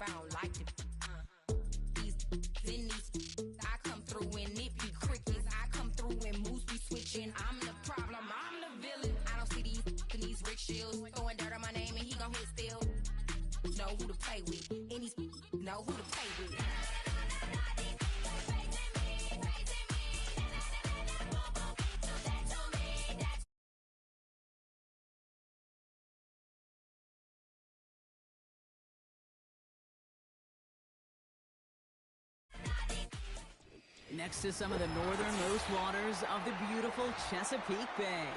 I don't like it. These in these, I come through and it be crickets. I come through and moves be switching. I'm the problem, I'm the villain. I don't see these rickshaws throwing dirt on my name and he gon' hit still. Know who to play with, and these know who to play with. Next to some of the northernmost waters of the beautiful Chesapeake Bay.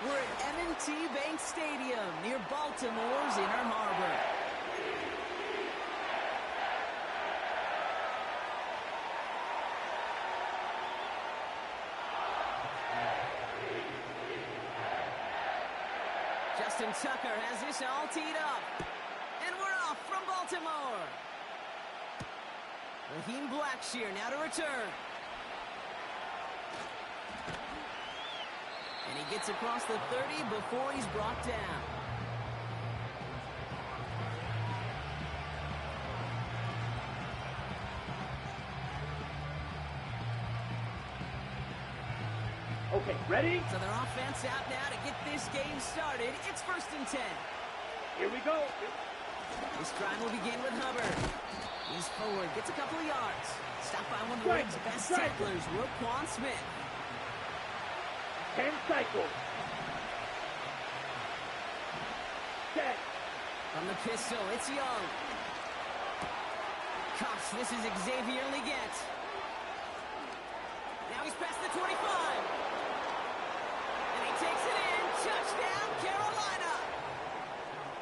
We're at M&T Bank Stadium near Baltimore's Inner Harbor. Justin Tucker has this all teed up. And we're off from Baltimore. Raheem Blackshear now to return. And he gets across the 30 before he's brought down. Okay, ready? So their offense out now to get this game started. It's 1st and 10. Here we go. This drive will begin with Hubbard. He's forward, gets a couple of yards. Stopped by one of the league's best tacklers, Roquan Smith. 10 cycles. 10. From the pistol, it's Young. Cuffs, this is Xavier Leggett. Now he's past the 25. And he takes it in. Touchdown, Carolina.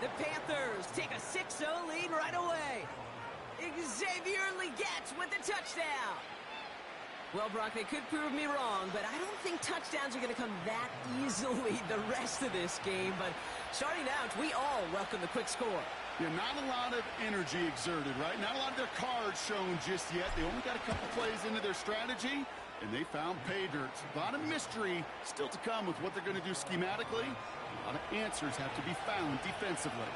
The Panthers take a 6-0 lead right away. Xavier Leggett with the touchdown. Well, Brock, they could prove me wrong, but I don't think touchdowns are going to come that easily the rest of this game. But starting out, we all welcome the quick score. Yeah, not a lot of energy exerted, right? Not a lot of their cards shown just yet. They only got a couple plays into their strategy, and they found pay dirt. A lot of mystery still to come with what they're going to do schematically. A lot of answers have to be found defensively.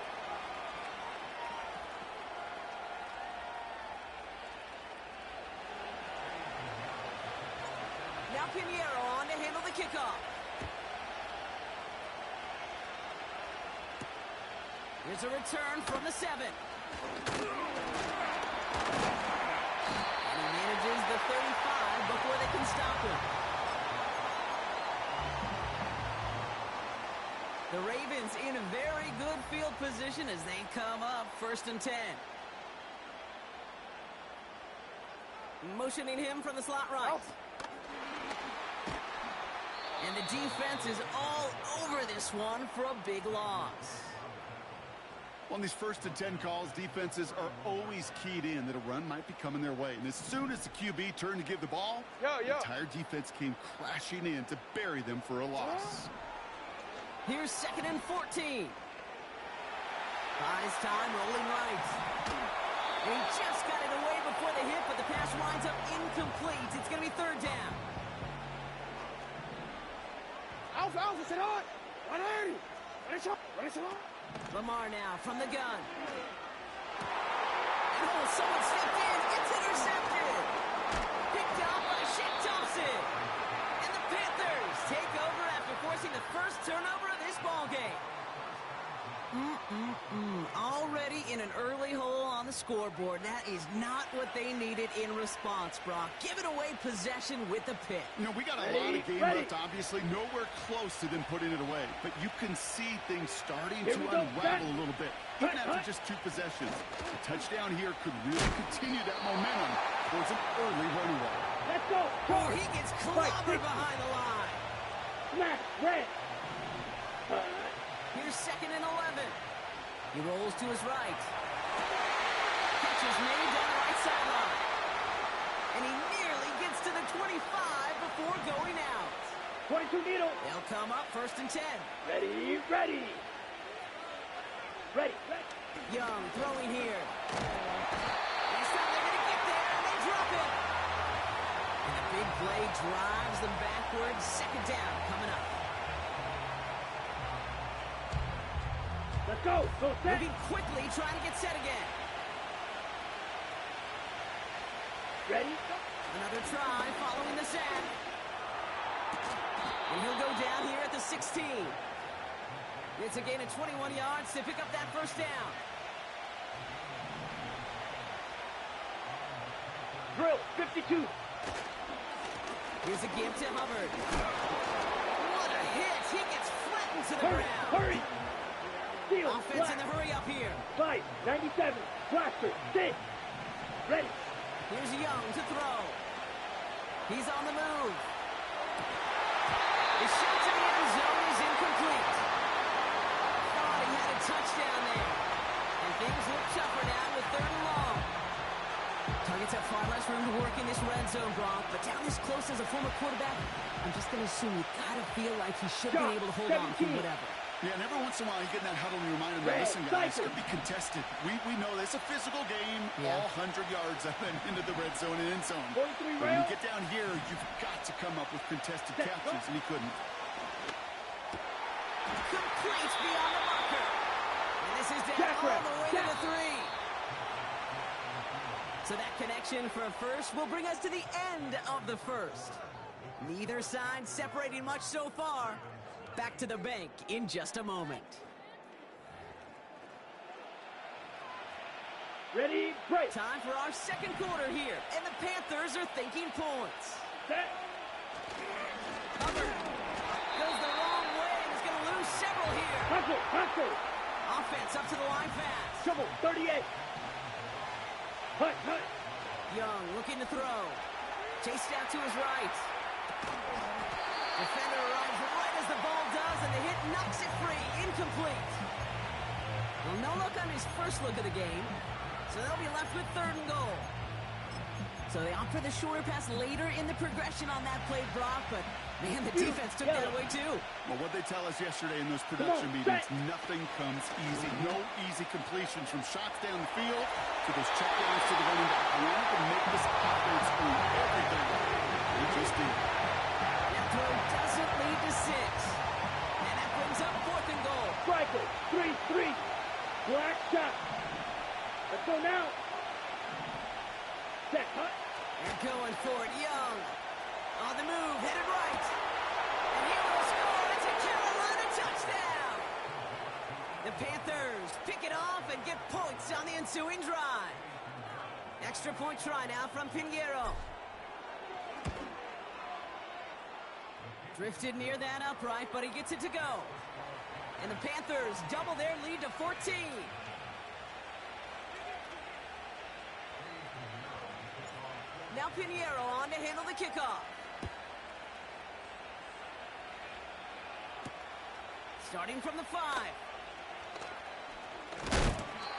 Now Pinheiro on to handle the kickoff. Here's a return from the 7. And he manages the 35 before they can stop him. The Ravens in a very good field position as they come up 1st and 10. Motioning him from the slot right. And the defense is all over this one for a big loss. On these 1st and 10 calls, defenses are always keyed in that a run might be coming their way. And as soon as the QB turned to give the ball, the entire defense came crashing in to bury them for a loss. Here's 2nd and 14. Buys time, rolling right. He just got it away before the hit, but the pass winds up incomplete. It's going to be 3rd down. Lamar now from the gun. Oh, someone stepped in. It's intercepted. Picked up by Shaq Thompson. And the Panthers take over after forcing the first turnover of this ballgame. Already in an early hole on the scoreboard. That is not what they needed in response, Brock. Giving away possession with the pick. You know, we got a lot of game left, obviously. Nowhere close to them putting it away. But you can see things starting to unravel a little bit, even after just 2 possessions. A touchdown here could really continue that momentum towards an early runaway. Let's go. Oh, he gets clobbered behind the line. Smash, red. Here's 2nd and 11. He rolls to his right. Catch is made down the right sideline. And he nearly gets to the 25 before going out. 22 needle. They'll come up 1st and 10. Ready, ready. Ready, ready. Young throwing here. This time they're going to get there, and they drop it. And a big play drives them backwards. 2nd down coming up. Let's go. Go set. Moving quickly, trying to get set again. Ready? Another try following the sack. And he'll go down here at the 16. It's a gain of 21 yards to pick up that first down. Drill, 52. Here's a give to Hubbard. What a hit! He gets flattened to the Hurry, ground. hurry. Steal, Offense in the hurry up here. 5, 97, blaster, 6. Ready. Here's Young to throw. He's on the move. His shot to the end zone is incomplete. Thought he had a touchdown there. And things look tougher now with 3rd and long. Targets have far less room to work in this red zone, Gronk. But down this close as a former quarterback, I'm just going to assume you got to feel like he should have been able to hold on through whatever. Yeah, and every once in a while you get in that huddle and you remind them, that, listen, guys, it's going to be contested. We know it's a physical game, all 100 yards up and into the red zone and end zone. 43 When you get down here, you've got to come up with contested captures, and he couldn't. Complete beyond the marker. And this is down all the way to the 3. So that connection for a first will bring us to the end of the first. Neither side separating much so far. Back to the bank in just a moment. Ready, break. Time for our second quarter here, and the Panthers are thinking points. Set. Hubbard goes the wrong way and is going to lose several here. Hustle. Offense up to the line fast. Trouble, 38. Hut. Young looking to throw. Chased out to his right. Defender arrives right as the ball does, and the hit knocks it free. Incomplete. Well, no look on his first look of the game, so they'll be left with 3rd and goal. So they opt for the shorter pass later in the progression on that play, Brock, but, man, the defense took that away, too. Well, what they tell us yesterday in those production meetings, nothing comes easy. No easy completions from shots down the field to those checkdowns to the running back. We wanted to make this offense earn everything. We just did. That throw doesn't lead to 6. And that brings up 4th and goal. Striker, 3-3. Black shot. Let's go now. Set, hut. They're going for it. Young on the move, headed right. And he will score. It's a Carolina touchdown. The Panthers pick it off and get points on the ensuing drive. Extra point try now from Pinheiro. Drifted near that upright, but he gets it to go. And the Panthers double their lead to 14. Now Pinheiro on to handle the kickoff. Starting from the 5.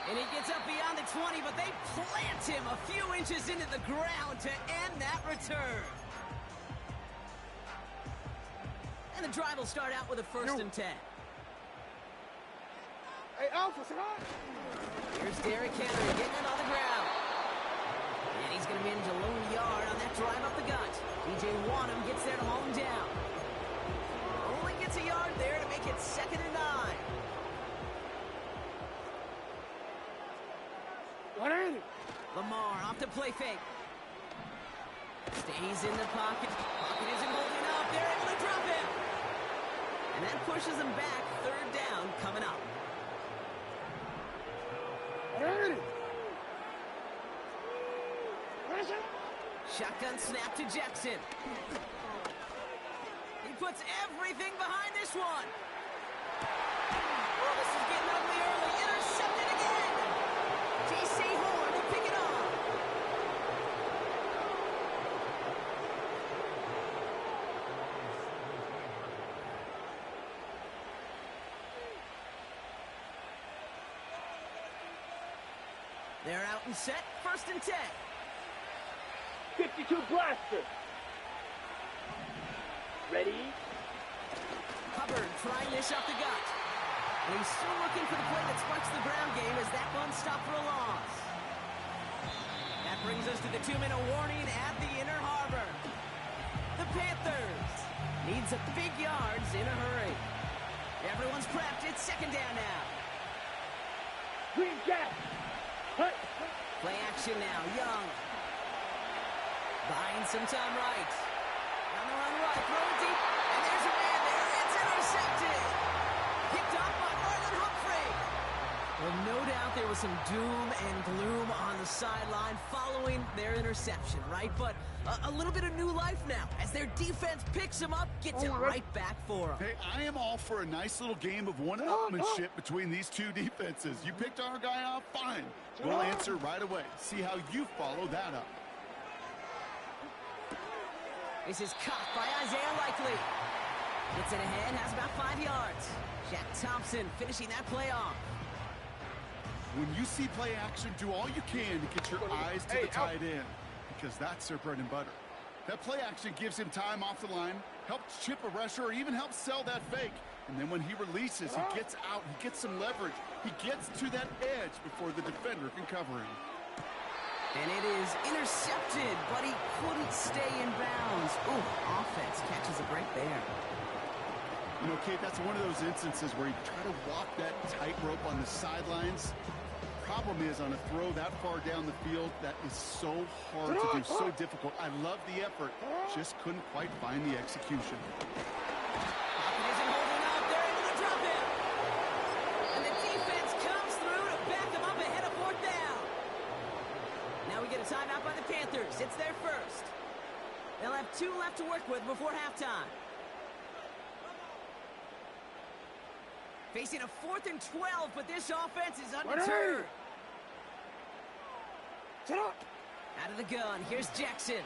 And he gets up beyond the 20, but they plant him a few inches into the ground to end that return. And the drive will start out with a 1st and 10. Hey, Alpha, say hi. Here's Derrick Henry getting it on the ground. And he's going to manage a lone yard on that drive up the gut. DJ Wanham gets there to haul him down. Only gets a yard there to make it 2nd and 9. What is it? Lamar off to play fake. Stays in the pocket. Pocket isn't holding up. They're able to drop him. And that pushes him back. 3rd down coming up. Shotgun snap to Jackson. He puts everything behind this one. Oh, this is getting ugly early. Intercepted again. J.C. Horn will pick it off. They're out and set. 1st and 10. 52 blaster. Ready? Hubbard trying this up the gut. And he's still looking for the play that sparks the ground game as that one stopped for a loss. That brings us to the 2-minute warning at the inner harbor. The Panthers needs a big yards in a hurry. Everyone's prepped. It's 2nd down now. Green Jack. Hut. Play action now. Young. Buying some time right. On the run right, throw it deep, and there's a man there. It's intercepted. Picked off by Marlon Humphrey. Well, no doubt there was some doom and gloom on the sideline following their interception, right? But a little bit of new life now as their defense picks them up, gets it right back for them. Hey, I am all for a nice little game of one-upmanship between these two defenses. You picked our guy off, fine. We'll answer right away. See how you follow that up. This is caught by Isaiah Likely. Gets it ahead, has about 5 yards. Jack Thompson finishing that play off. When you see play action, do all you can to get your eyes to the tight end, because that's their bread and butter. That play action gives him time off the line, helps chip a rusher, or even helps sell that fake. And then when he releases, he gets out, he gets some leverage. He gets to that edge before the defender can cover him. And it is intercepted, but he couldn't stay in bounds. Ooh, offense catches a break there. You know, Kate, that's one of those instances where you try to walk that tightrope on the sidelines. Problem is, on a throw that far down the field, that is so hard to do, so difficult. I love the effort, just couldn't quite find the execution. Pocket isn't holding up, they're into the drop in. And the defense comes through to back them up ahead of 4th down. Now we get a timeout by the Panthers. It's their first. They'll have 2 left to work with before halftime. Facing a 4th and 12, but this offense is undeterred. Out of the gun, here's Jackson.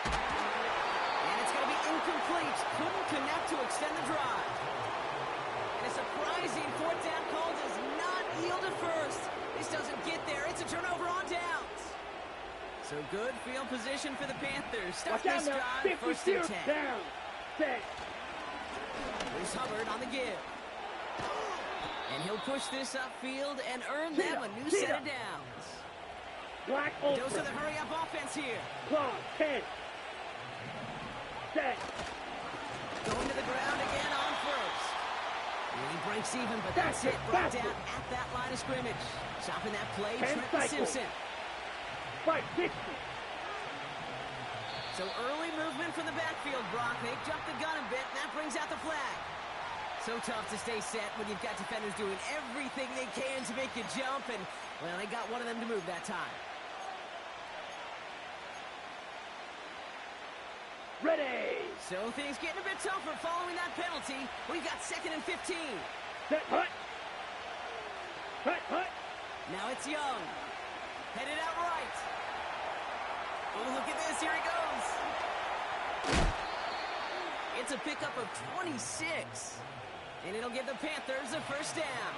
And it's going to be incomplete. Couldn't connect to extend the drive. And a surprising 4th down call does not yield a first. This doesn't get there. It's a turnover on downs. So good field position for the Panthers. Start this drive, 1st and 10. Here's Hubbard on the give. And he'll push this upfield and earn them a new set of downs. Dose of the hurry-up offense here. 10. Set. Going to the ground again on first. And he breaks even, but that's it. Brought down at that line of scrimmage. Stopping that play, Trenton Simpson. 560. So early movement from the backfield, Brock. They jumped the gun a bit, and that brings out the flag. So tough to stay set when you've got defenders doing everything they can to make you jump, and, well, they got one of them to move that time. Ready. So things getting a bit tougher following that penalty. We've got 2nd and 15. Set, hut. Hut, hut. Now it's Young. Headed out right. Oh, look at this. Here he goes. It's a pickup of 26. And it'll give the Panthers a 1st down.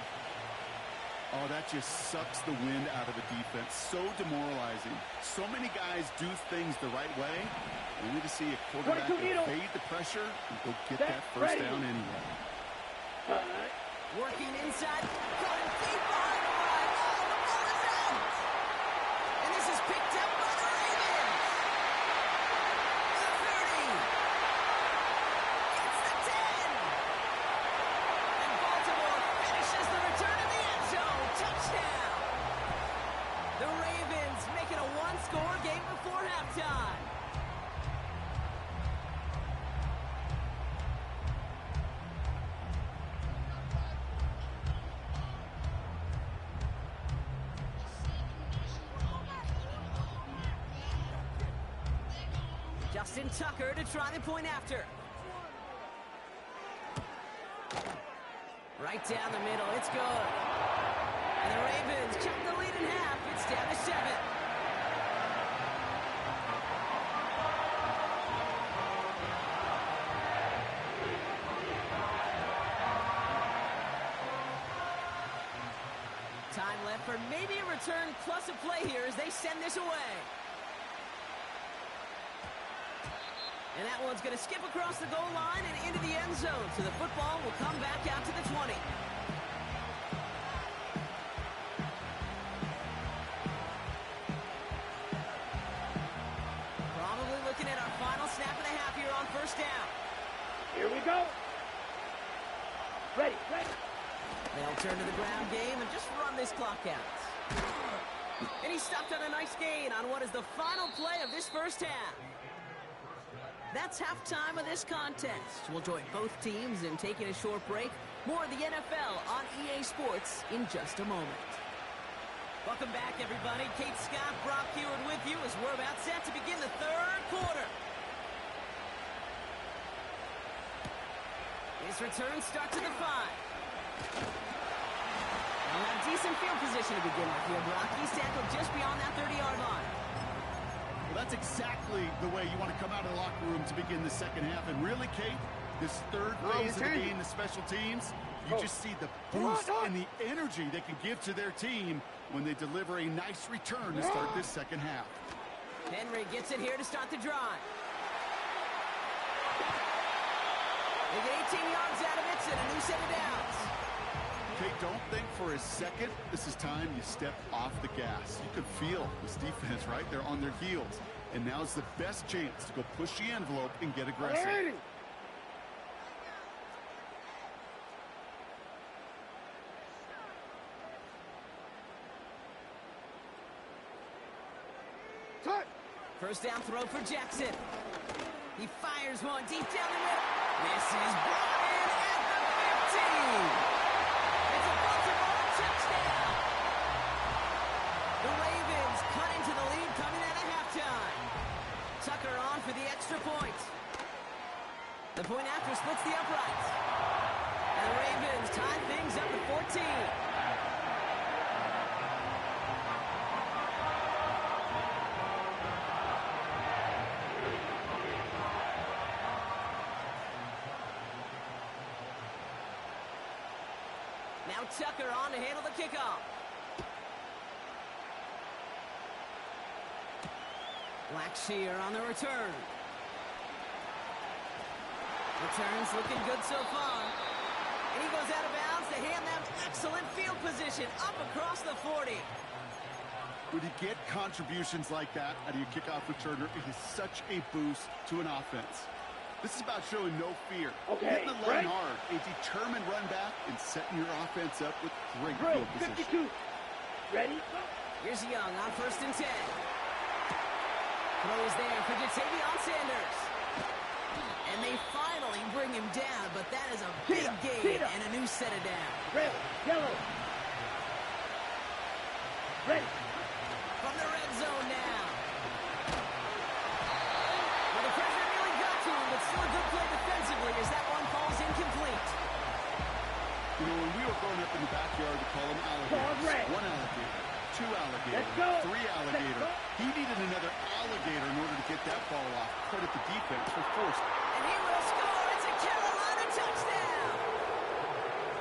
Oh, that just sucks the wind out of the defense. So demoralizing. So many guys do things the right way. We need to see a quarterback evade the pressure and go get that 1st down anyway. Working inside. Going deep behind the line. Oh, the ball is out. And this is picked up by the Ravens. The 30. It's the 10. And Baltimore finishes the return of the end zone. Touchdown. The Ravens make it a 1-score game before halftime. Justin Tucker to try the point after. Right down the middle, it's good. And the Ravens cut the lead in half. It's down to 7. Time left for maybe a return plus a play here as they send this away. And that one's going to skip across the goal line and into the end zone. So the football will come back out to the 20. Probably looking at our final snap of the half here on 1st down. Here we go. Ready, ready. They'll turn to the ground game and just run this clock out. And he stopped on a nice gain on what is the final play of this first half. That's halftime of this contest. We'll join both teams in taking a short break. More of the NFL on EA Sports in just a moment. Welcome back, everybody. Kate Scott, Brock Heward with you as we're about set to begin the third quarter. His return starts at the 5. They'll have decent field position to begin with here, Brock. He's tackled just beyond that 30-yard line. Well, that's exactly the way you want to come out of the locker room to begin the second half. And really, Kate, this third phase of the game, the special teams, you just see the boost and the energy they can give to their team when they deliver a nice return to start this second half. Henry gets it here to start the drive. They get 18 yards out of it and a new set of downs. Okay, don't think for a second this is time you step off the gas. You could feel this defense right there on their heels. And now's the best chance to go push the envelope and get aggressive. Ready. First down throw for Jackson. He fires one deep down the middle. This is brought in at the 15. It's a Baltimore touchdown. The Ravens cut into the lead coming out of halftime. Tucker on for the extra point. The point after splits the uprights. And the Ravens tie things up at 14. Now Tucker on to handle the kickoff. Blackshear on the return. Returns looking good so far. And he goes out of bounds to hand them excellent field position up across the 40. When you get contributions like that out of your kickoff returner, it is such a boost to an offense. This is about showing no fear. Okay, hitting the line hard, a determined run back, and setting your offense up with great field position. 52. Ready? Here's Young on 1st and 10. Throws there for Jatavion Sanders. And they finally bring him down, but that is a big gain and a new set of downs. Red, yellow. Ready. From the red zone now. Well, the pressure nearly got to him, but still a good play defensively as that one falls incomplete. You know, when we were growing up in the backyard, we call them alligators. One alligator, two alligator, three alligator. He needed another alligator in order to get that ball off. Credit the defense for forcing. And he will score. It's a Carolina touchdown.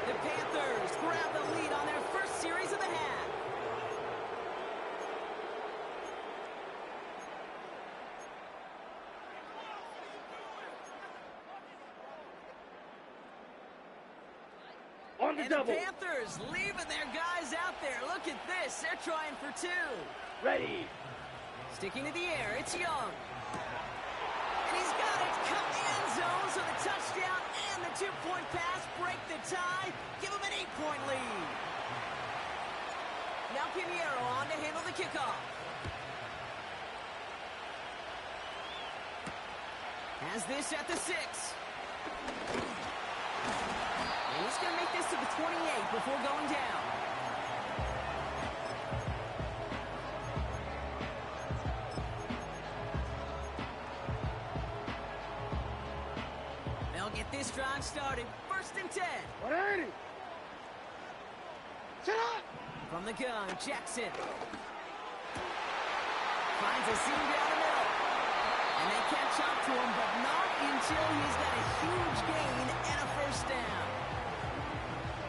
The Panthers grab the lead on their first series of the half. On the And double. the Panthers leaving their guys out there. Look at this. They're trying for 2. Ready. Sticking to the air. It's Young. And he's got it. Cut the end zone. So the touchdown and the 2-point pass break the tie. Give him an 8-point lead. Now Pinheiro on to handle the kickoff. Has this at the 6. And he's going to make this to the 28 before going down. They'll get this drive started. 1st and 10. 180. Sit up. From the gun, Jackson. Finds a seam down the middle. And they catch up to him, but not until he's got a huge gain and a first down.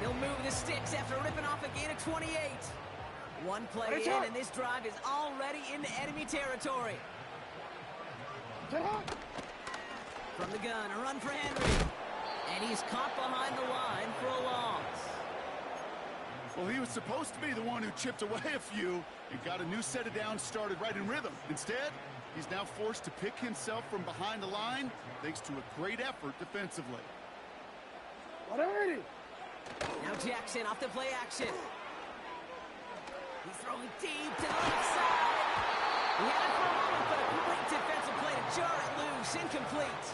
He'll move the sticks after ripping off a gain of 28. One play in, and this drive is already into enemy territory. From the gun, a run for Henry. And he's caught behind the line for a loss. Well, he was supposed to be the one who chipped away a few and got a new set of downs started right in rhythm. Instead, he's now forced to pick himself from behind the line thanks to a great effort defensively. 180. Now Jackson off the play action. He throws Throw it deep to the left side. He had it for a moment, but a great defensive play to jar it loose. Incomplete.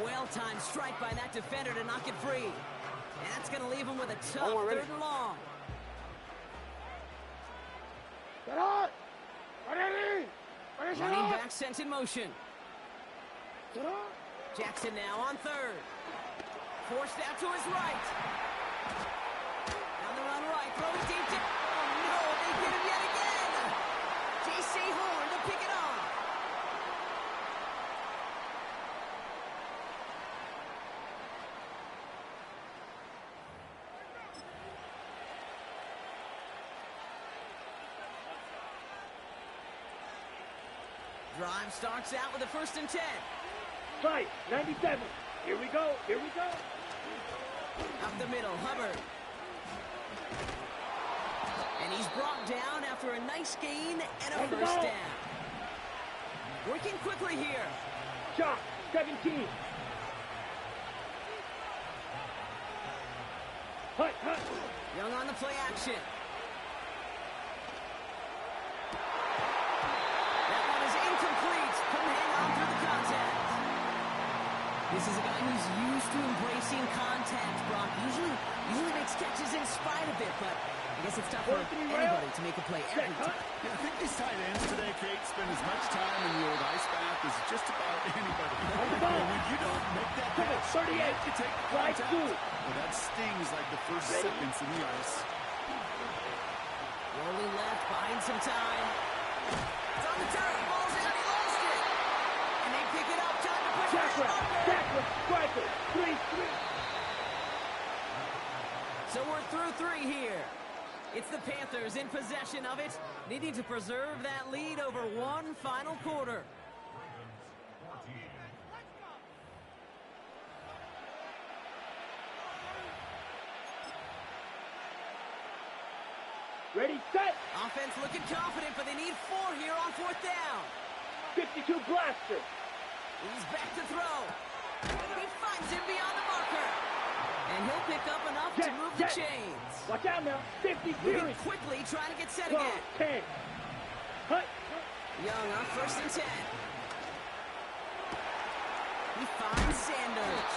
Well-timed strike by that defender to knock it free. And that's going to leave him with a tough third and long. Running back sent in motion. Jackson now on third. Forced out to his right. On the run right. Throw it deep. Oh, no. They get him yet again. J.C. Horn to pick it off. Drive starts out with a 1st and 10. Fight, 97. Here we go. Here we go. Up the middle, Hubbard. And he's brought down after a nice gain and a first down. Working quickly here. Shot, 17. Hut, hut. Young on the play action. That one is incomplete. Couldn't hang on through the contact. This is a guy who's used to embracing contact, Brock. Usually makes catches in spite of it, but I guess it's tough for anybody to make a play every time. Yeah, I think these tight ends today, Kate, spend as much time in the old ice bath as just about anybody. When you don't make that catch, 38. you take the contact. Well, that stings like the first seconds in the ice. Rolling left, buying some time. It's on the turn, ball's out, he lost it. And they pick it up, time to push it. Jackson, striker, 3-3. So we're through 3 here. It's the Panthers in possession of it, needing to preserve that lead over one final quarter. Ready, set. Offense looking confident, but they need 4 here on 4th down. 52 blaster. He's back to throw. He finds him beyond the marker. And he'll pick up enough to move the chains. Watch out now. 50 Moving series. quickly, trying to get set again. 10. Hut. Young on 1st and 10. He finds Sanders.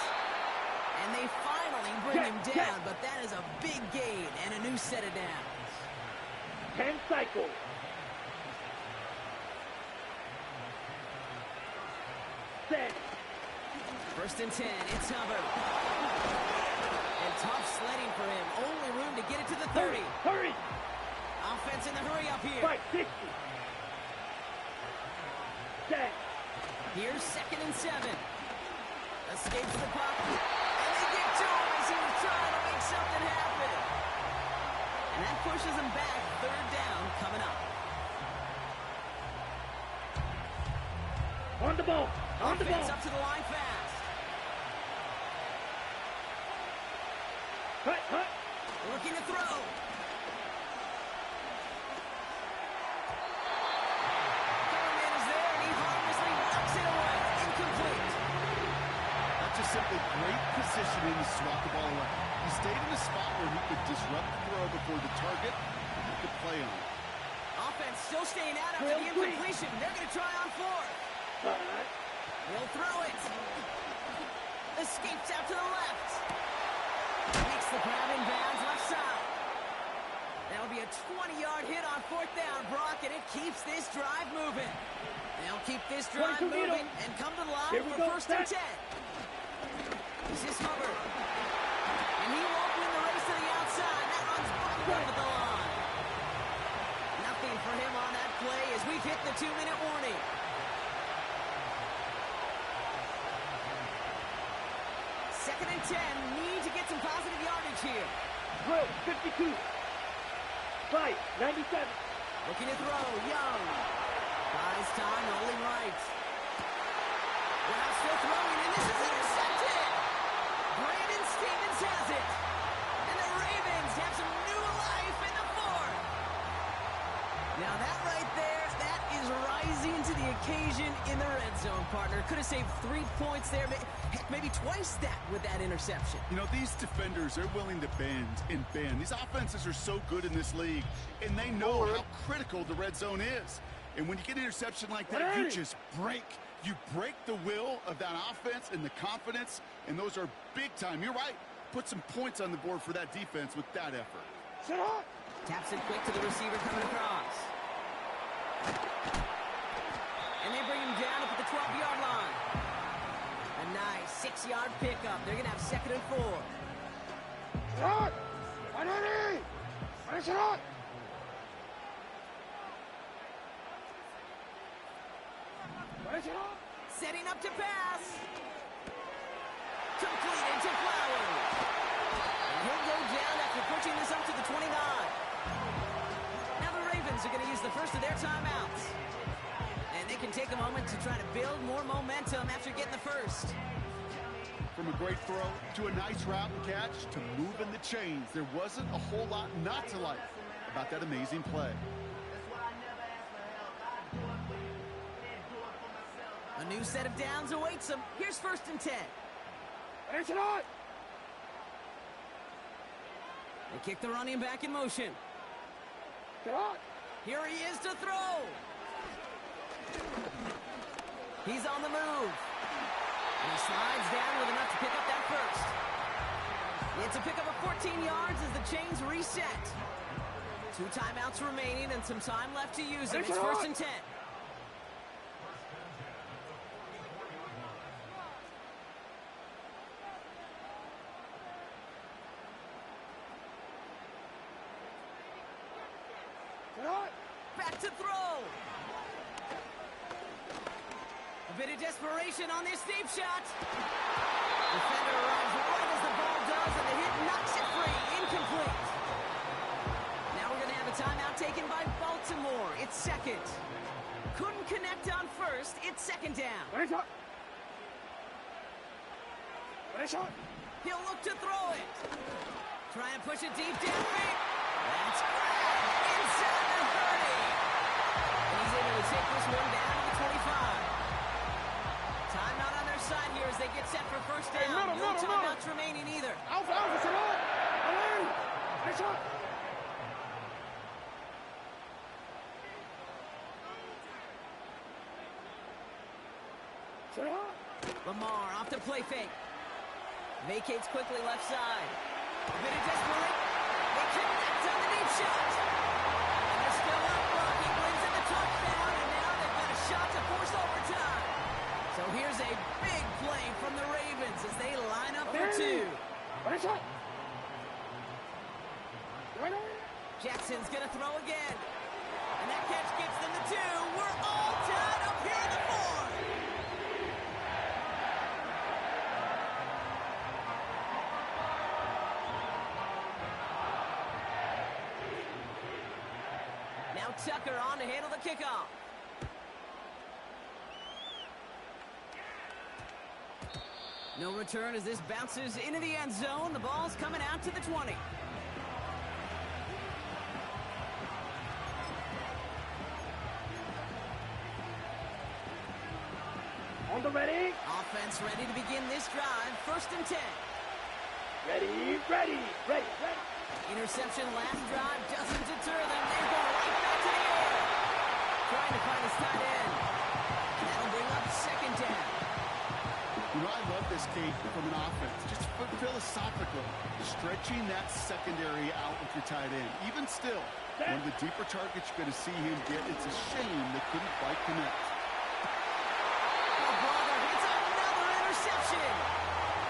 And they finally bring him down, but that is a big gain and a new set of downs. 10 cycles. Set. 1st and 10, it's Hubbard. And tough sledding for him. Only room to get it to the 30. Hurry. Offense in the hurry up here. Fight, 60. Set. Here's 2nd and 7. Escapes the puck. And they get to him as he was trying to make something happen. And that pushes him back. 3rd down coming up. On the ball. On the Offense ball. up to the line fast. Hut, hut. Looking to throw. Coverman is there, and he harmlessly knocks it away. Incomplete. Not just simply great positioning to swat the ball away. He stayed in a spot where he could disrupt the throw before the target and make a play on it. Offense still staying out after the incompletion. They're going to try on 4th. He'll throw it. Escapes out to the left. Makes the grab in bounds left side. That'll be a 20-yard hit on 4th down, Brock, and it keeps this drive moving. They'll keep this drive moving and come to the line for 1st and 10. This is Hubbard. And he won't win the race to the outside. That runs buttoned up at the line. Nothing for him on that play as we've hit the 2-minute warning. Second and 10, need to get some positive yardage here. Throw, 52. Fight, 97. Looking to throw, Young. Buys time, rolling right. Now still throwing, and this is intercepted. Brandon Stevens has it. And the Ravens have some new life in the 4th. Now that right there, that is rising to the the occasion in the red zone, partner. Could have saved 3 points there, heck, maybe twice that with that interception. You know, these defenders, they're willing to bend and bend. These offenses are so good in this league, and they know how critical the red zone is. And when you get an interception like that, you just break. You break the will of that offense and the confidence, and those are big time. You're right. Put some points on the board for that defense with that effort. Taps it quick to the receiver coming across. And they bring him down up at the 12-yard line. A nice 6-yard pickup. They're going to have 2nd and 4. Setting up to pass. Completed to Flowers. And he'll go down after pushing this up to the 29. Now the Ravens are going to use the first of their timeouts. And they can take a moment to try to build more momentum after getting the first. From a great throw to a nice route and catch to moving the chains, there wasn't a whole lot not to like about that amazing play. A new set of downs awaits them. Here's 1st and 10. They kick the running back in motion. Here he is to throw. He's on the move. And he slides down with enough to pick up that first. It's a pickup of 14 yards as the chains reset. 2 timeouts remaining and some time left to use them. It's 1st and 10. Back to throw. A bit of desperation on this deep shot. Defender arrives right as the ball does, and the hit knocks it free. Incomplete. Now we're going to have a timeout taken by Baltimore. It's 2nd. Couldn't connect on 1st. It's 2nd down. He'll look to throw it. Try and push it deep downfield. That's grabbed inside the 30. And he's able to take this one down to the 25. Timeout on their side here as they get set for 1st down. No timeouts remaining either. Lamar off the play fake. Vacates quickly left side. A bit of desperation. They connect on the deep shot. And they're still up. Blocking wins in the touchdown. And now they've got a shot to force overtime. So here's a big play from the Ravens as they line up for 2. Jackson's going to throw again. And that catch gets them to 2. We're all tied up here in the 4th. Now Tucker on to handle the kickoff. No return as this bounces into the end zone. The ball's coming out to the 20. On the ready. Offense ready to begin this drive. 1st and 10. Ready. Interception last drive doesn't deter them. They go right back to the air. Trying to find his tight end. And that'll bring up 2nd down. You know, I love this, Kate, from an offense. Just philosophically, stretching that secondary out with your tight end. Even still, one of the deeper targets you're going to see him get. It's a shame they couldn't quite connect. Oh, brother, it's another interception.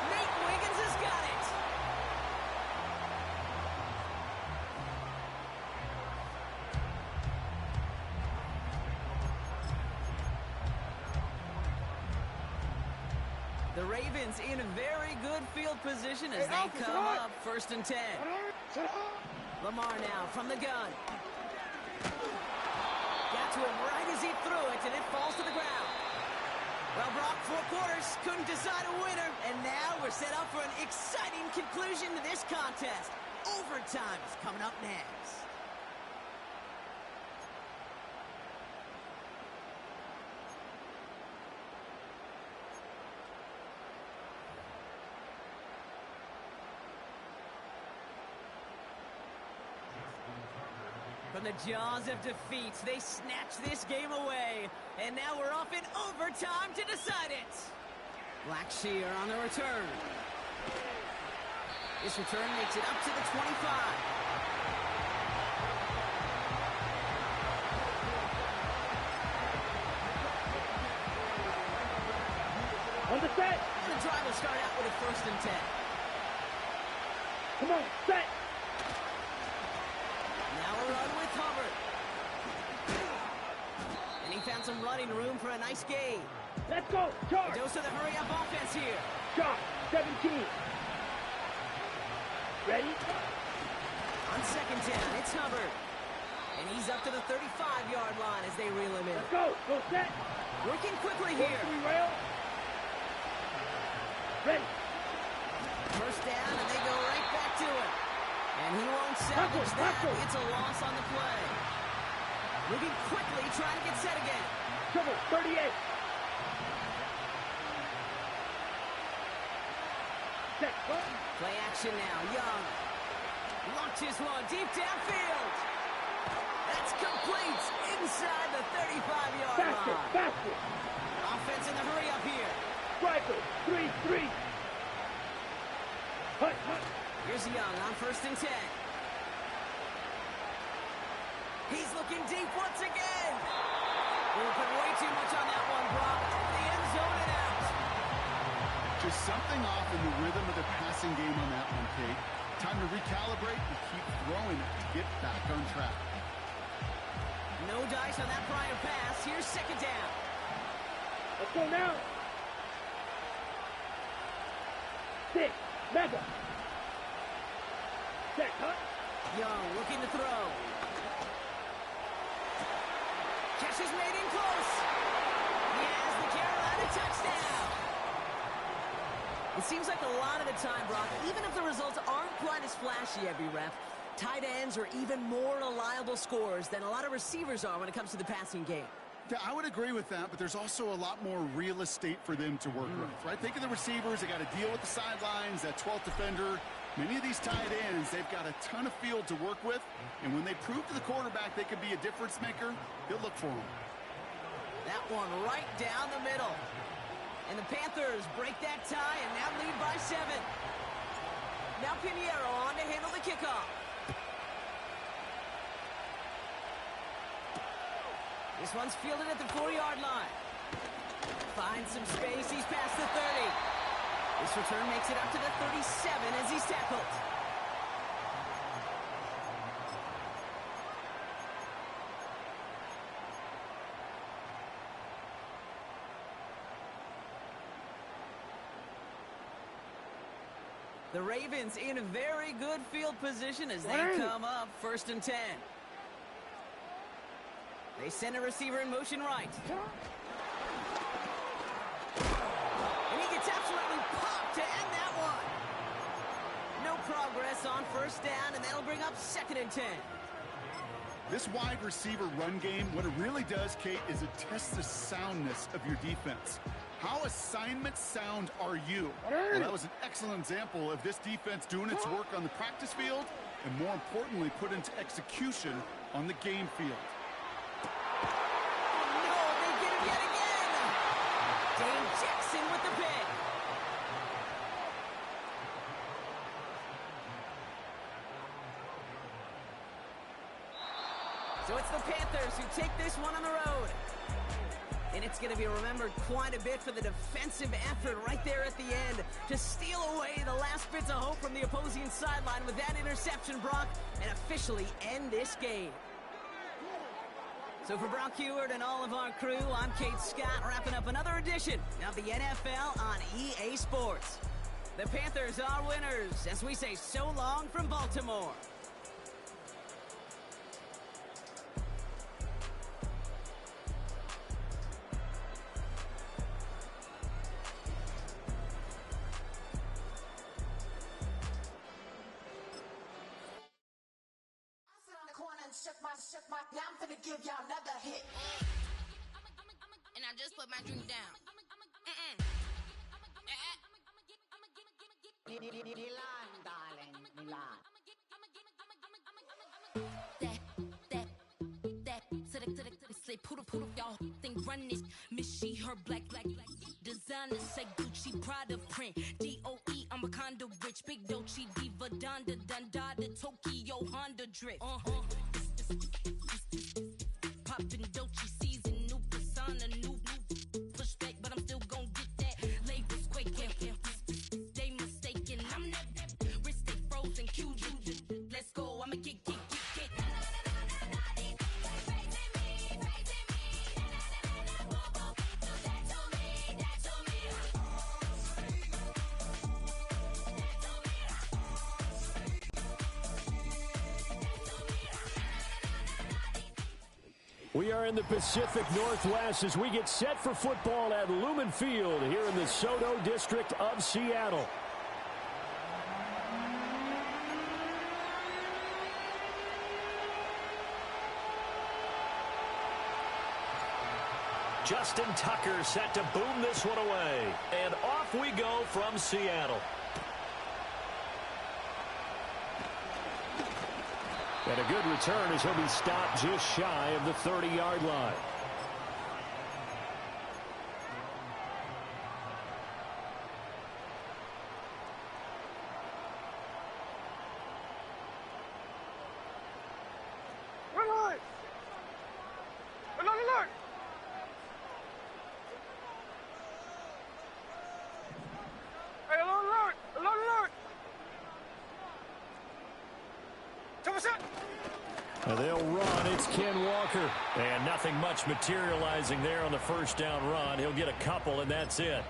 Nate Wiggins has got it. The Ravens in a very good field position as they come up 1st and 10. Lamar now from the gun. Got to him right as he threw it, and it falls to the ground. Well, Brock, 4 quarters, couldn't decide a winner, and now we're set up for an exciting conclusion to this contest. Overtime is coming up next. From the jaws of defeat, they snatch this game away. And now we're off in overtime to decide it. Black Shear on the return. This return makes it up to the 25. On the set. And the drive will start out with a 1st and 10. Come on, set. Now a run with Hubbard. And he found some running room for a nice gain. Let's go. Charge. Dose of the hurry-up offense here. Charge. 17. Ready? On 2nd down, it's Hubbard. And he's up to the 35-yard line as they reel him in. Let's go. Go set. Working quickly here. 3 rail. Ready. 1st down, and they go right back to it. And he won't salvage that. It's a loss on the play. Moving quickly, trying to get set again. Trouble. 38. Set. Play action now. Young launches one deep downfield. That's complete inside the 35-yard Faster. line. Faster. Offense in the hurry up here. Striker. 3-3. Hut. Hut. Here's Young on 1st and 10. He's looking deep once again. We'll put way too much on that one, Brock. Over the end zone and out. Just something off in the rhythm of the passing game on that one, Kate. Time to recalibrate and keep throwing it to get back on track. No dice on that prior pass. Here's 2nd down. Let's go now. 6. Mega. Set. Hut. Young looking to throw. Catch is made in close. He has the Carolina touchdown. It seems like a lot of the time, Brock, even if the results aren't quite as flashy every rep, tight ends are even more reliable scorers than a lot of receivers are when it comes to the passing game. Yeah, I would agree with that, but there's also a lot more real estate for them to work with, right? Think of the receivers. They got to deal with the sidelines, that 12th defender. Many of these tight ends, they've got a ton of field to work with, and when they prove to the quarterback they could be a difference maker, he'll look for them. That one right down the middle. And the Panthers break that tie and now lead by 7. Now Pinheiro on to handle the kickoff. This one's fielded at the 4-yard line. Finds some space. He's past the 30. This return makes it up to the 37 as he's tackled. The Ravens in a very good field position as they come up 1st and 10. They send a receiver in motion right. And he gets absolutely popped to end that one. No progress on 1st down, and that'll bring up 2nd and 10. This wide receiver run game, what it really does, Kate, is it tests the soundness of your defense. How assignment sound are you? Well, that was an excellent example of this defense doing its work on the practice field and, more importantly, put into execution on the game field. No, they get him yet again. Dane Jackson with the pick. So it's the Panthers who take this one on the road. And it's going to be remembered quite a bit for the defensive effort right there at the end to steal away the last bits of hope from the opposing sideline with that interception, Brock, and officially end this game. So for Brock Heward and all of our crew, I'm Kate Scott, wrapping up another edition of the NFL on EA Sports. The Panthers are winners as we say so long from Baltimore. Now I'm finna give y'all another hit. And I just put my drink down. Milan, darling, Milan. That say poodle, y'all think run this. Miss she, her black, designer, say Gucci, Prada print. DOE, I'm a condo rich. Big Dolce, Diva, Donda, Dundada, Tokyo, Honda drip. Poppin' Dolce season, new persona, new pushback, but I'm still gon' get that. Labels quaking, they mistaken. I'm that wrist they frozen, QU. Let's go, I'ma get. We are in the Pacific Northwest as we get set for football at Lumen Field here in the Soto district of Seattle. Justin Tucker set to boom this one away. And off we go from Seattle. And a good return as he'll be stopped just shy of the 30-yard line. They'll run. It's Ken Walker. And nothing much materializing there on the first down run. He'll get a couple, and that's it.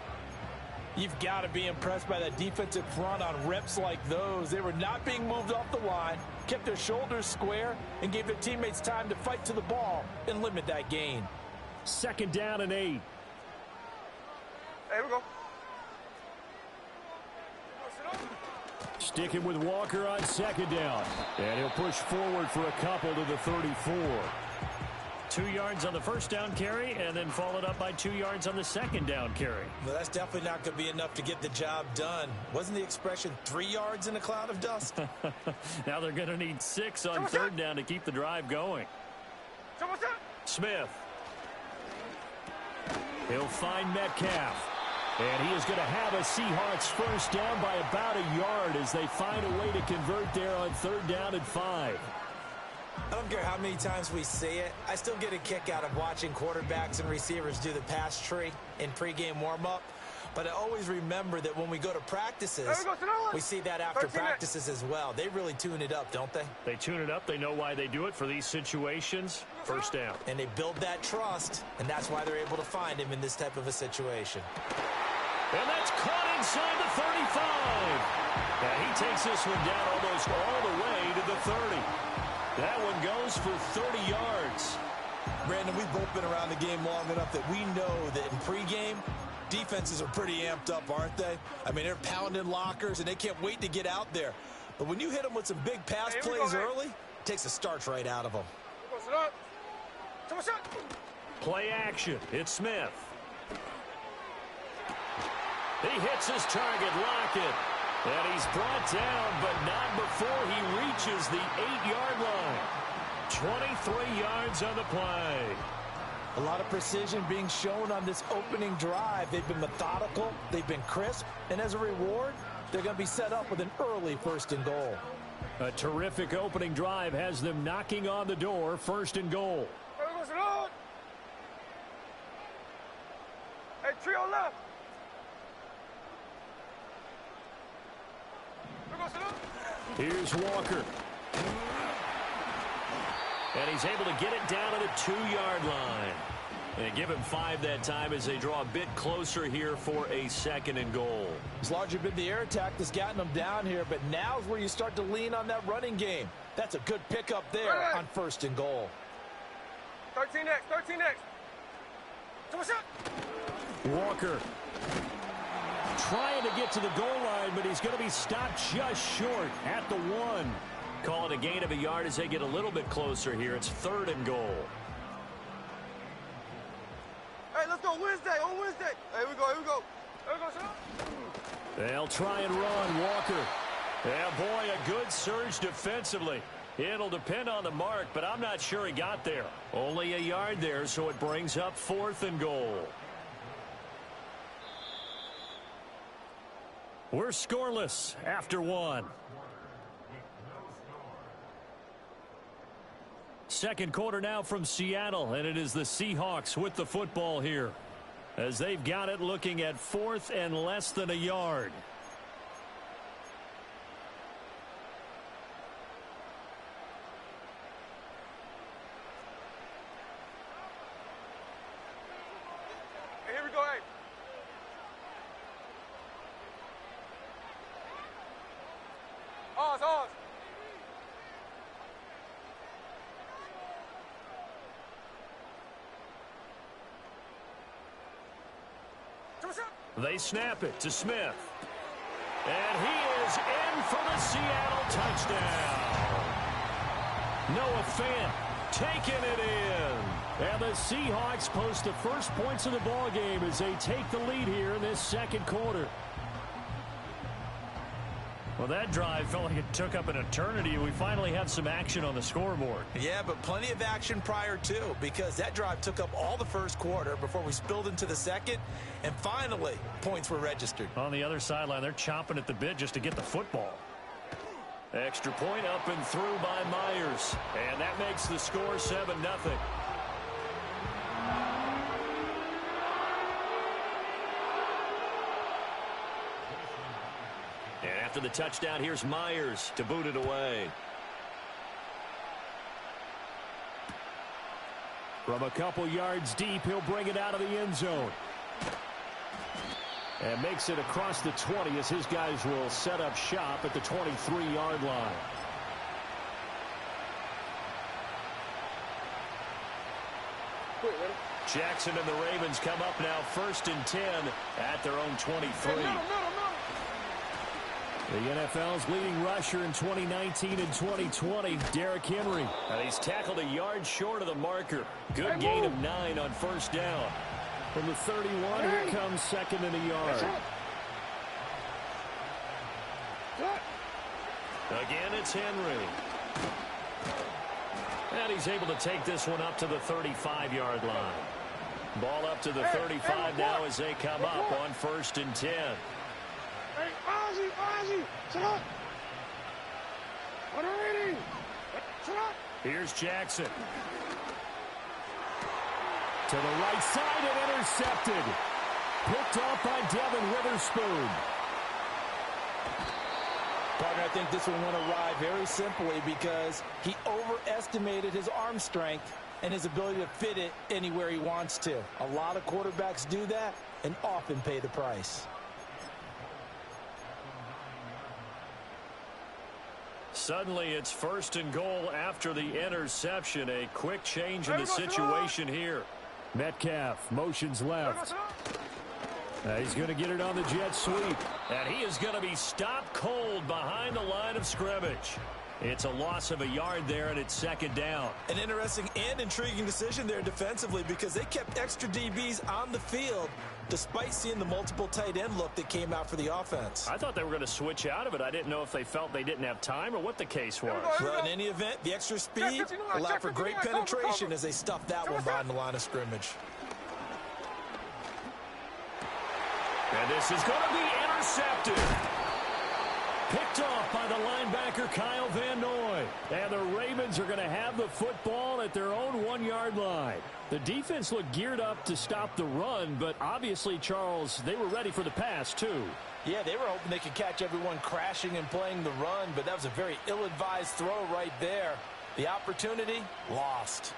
You've got to be impressed by that defensive front on reps like those. They were not being moved off the line, kept their shoulders square, and gave their teammates time to fight to the ball and limit that gain. 2nd down and 8. Hey, here we go. Sticking with Walker on 2nd down. And he'll push forward for a couple to the 34. 2 yards on the first down carry, and then followed up by 2 yards on the 2nd down carry. Well, that's definitely not going to be enough to get the job done. Wasn't the expression 3 yards in a cloud of dust? Now they're going to need 6 on 3rd down to keep the drive going. Smith. He'll find Metcalf. And he is going to have a Seahawks first down by about a yard as they find a way to convert there on 3rd down and 5. I don't care how many times we see it. I still get a kick out of watching quarterbacks and receivers do the pass tree in pregame warm-up. But I always remember that when we go to practices, we see that after practices as well. They really tune it up, don't they? They tune it up. They know why they do it for these situations. First down. And they build that trust, and that's why they're able to find him in this type of a situation. And that's caught inside the 35. And he takes this one down almost all the way to the 30. That one goes for 30 yards. Brandon, we've both been around the game long enough that we know that in pregame, defenses are pretty amped up, aren't they? I mean, they're pounding lockers, and they can't wait to get out there. But when you hit them with some big pass plays early, it takes the starch right out of them. Play action. It's Smith. He hits his target, Lockett. And he's brought down, but not before he reaches the 8-yard line. 23 yards on the play. A lot of precision being shown on this opening drive. They've been methodical, they've been crisp, and as a reward, they're going to be set up with an early 1st and goal. A terrific opening drive has them knocking on the door, 1st and goal. Hey, trio left. Here's Walker. And he's able to get it down to the 2-yard line. And give him 5 that time as they draw a bit closer here for a 2nd and goal. It's largely been the air attack that's gotten them down here, but now's where you start to lean on that running game. That's a good pickup there on 1st and goal. 13X, 13X. Walker trying to get to the goal line, but he's going to be stopped just short at the 1. Call it a gain of a yard as they get a little bit closer here. It's 3rd and goal. Hey, let's go Wednesday, on Wednesday. Here we go, here we go. Here we go, son. They'll try and run. Walker. Yeah, boy, a good surge defensively. It'll depend on the mark, but I'm not sure he got there. Only a yard there, so it brings up 4th and goal. We're scoreless after 1. Second quarter now from Seattle, and it is the Seahawks with the football here, as they've got it looking at 4th and less than a yard. Here we go, hey. Ours. They snap it to Smith. And he is in for the Seattle touchdown. Noah Fant taking it in. And the Seahawks post the first points of the ball game as they take the lead here in this second quarter. Well, that drive felt like it took up an eternity. We finally have some action on the scoreboard. Yeah, but plenty of action prior to, because that drive took up all the first quarter before we spilled into the second, and finally, points were registered. On the other sideline, they're chomping at the bit just to get the football. Extra point up and through by Myers, and that makes the score 7-0. And after the touchdown, here's Myers to boot it away. From a couple yards deep, he'll bring it out of the end zone. And makes it across the 20 as his guys will set up shop at the 23-yard line. Jackson and the Ravens come up now 1st and 10 at their own 23. The NFL's leading rusher in 2019 and 2020, Derrick Henry. And he's tackled a yard short of the marker. Good gain of 9 on 1st down. From the 31, here comes 2nd and a yard. Again, it's Henry. And he's able to take this one up to the 35-yard line. Ball up to the 35 now as they come up on 1st and 10. Here's Jackson. To the right side and intercepted. Picked off by Devin Witherspoon. Partner, I think this one went awry very simply because he overestimated his arm strength and his ability to fit it anywhere he wants to. A lot of quarterbacks do that and often pay the price. Suddenly it's 1st and goal after the interception. A quick change in the situation here. Metcalf motions left. He's going to get it on the jet sweep. And he is going to be stopped cold behind the line of scrimmage. It's a loss of a yard there, and it's 2nd down. An interesting and intriguing decision there defensively because they kept extra DBs on the field despite seeing the multiple tight end look that came out for the offense. I thought they were going to switch out of it. I didn't know if they felt they didn't have time or what the case was. Well, in any event, the extra speed allowed for great penetration as they stuffed that one behind the line of scrimmage. And this is going to be intercepted. Picked off by the linebacker Kyle Van Noy. And the Ravens are going to have the football at their own 1-yard line. The defense looked geared up to stop the run, but obviously, Charles, they were ready for the pass, too. Yeah, they were hoping they could catch everyone crashing and playing the run, but that was a very ill-advised throw right there. The opportunity, lost.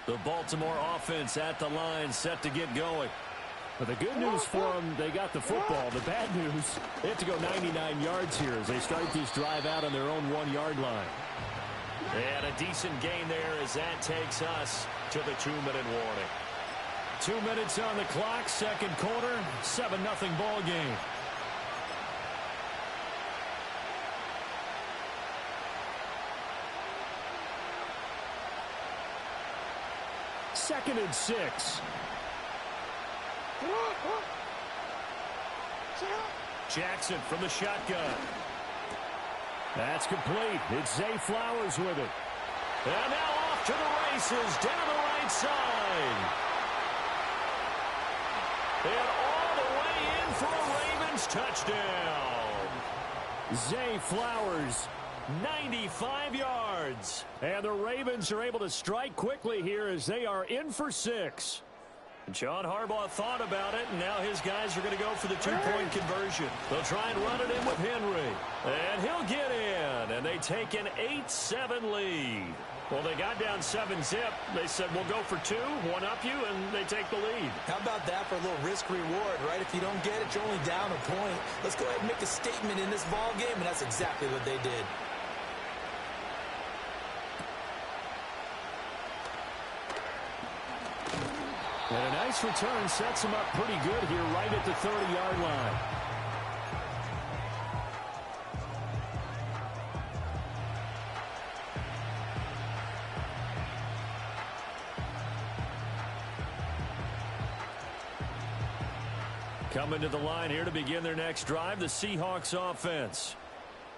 The Baltimore offense at the line, set to get going. But the good news for them, they got the football. The bad news, they have to go 99 yards here as they start this drive out on their own 1-yard line. And a decent gain there as that takes us to the 2-minute warning. 2 minutes on the clock, second quarter, 7-0 ball game. Second and 6. Jackson from the shotgun. That's complete. It's Zay Flowers with it. And now off to the races down the right side. And all the way in for a Ravens touchdown. Zay Flowers, 95 yards. And the Ravens are able to strike quickly here as they are in for 6. John Harbaugh thought about it, and now his guys are going to go for the two-point conversion. They'll try and run it in with Henry. And he'll get in, and they take an 8-7 lead. Well, they got down 7-zip. They said, we'll go for 2, one up you, and they take the lead. How about that for a little risk-reward, right? If you don't get it, you're only down a point. Let's go ahead and make a statement in this ball game, and that's exactly what they did. And a nice return sets him up pretty good here right at the 30-yard line. Coming to the line here to begin their next drive, the Seahawks offense.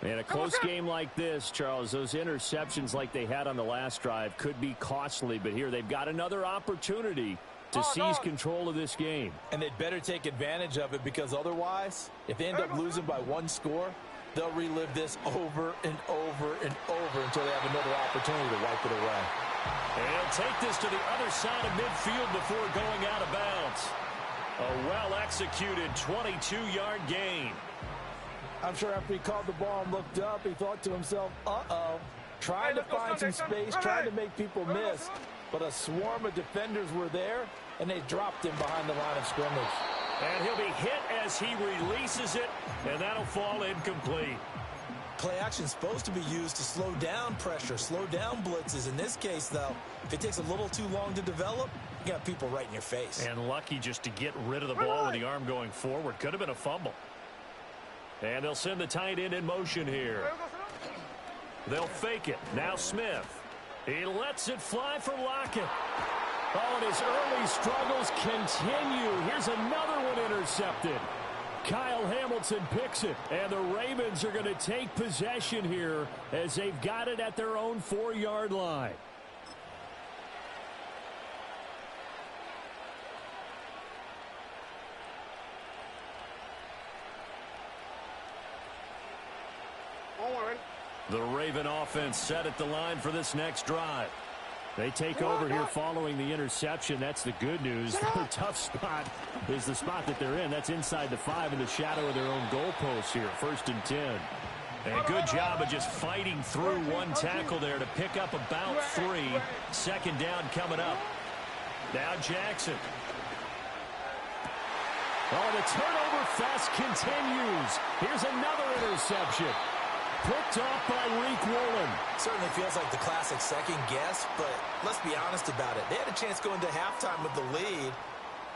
And a close game like this, Charles, those interceptions like they had on the last drive could be costly, but here they've got another opportunity to seize control of this game. And they'd better take advantage of it, because otherwise, if they end up losing by 1 score, they'll relive this over and over and over until they have another opportunity to wipe it away. And he'll take this to the other side of midfield before going out of bounds. A well-executed 22-yard gain. I'm sure after he caught the ball and looked up, he thought to himself, uh-oh, trying to find some space, trying to make people miss. But a swarm of defenders were there, and they dropped him behind the line of scrimmage. And he'll be hit as he releases it, and that'll fall incomplete. Play action's supposed to be used to slow down pressure, slow down blitzes. In this case, though, if it takes a little too long to develop, you got people right in your face. And lucky just to get rid of the ball with the arm going forward. Could have been a fumble. And they'll send the tight end in motion here. They'll fake it. Now Smith. He lets it fly for Lockett. Oh, and his early struggles continue. Here's another one intercepted. Kyle Hamilton picks it, and the Ravens are going to take possession here as they've got it at their own 4-yard line. The Raven offense set at the line for this next drive. They take over here following the interception. That's the good news. Their tough spot is the spot that they're in. That's inside the 5 in the shadow of their own goalpost here. 1st and 10. And good job of just fighting through one tackle there to pick up about 3. 2nd down coming up. Now Jackson. Oh, the turnover fest continues. Here's another interception. Picked off by Reek Woolen. Certainly feels like the classic second guess, but let's be honest about it. They had a chance going to halftime with the lead.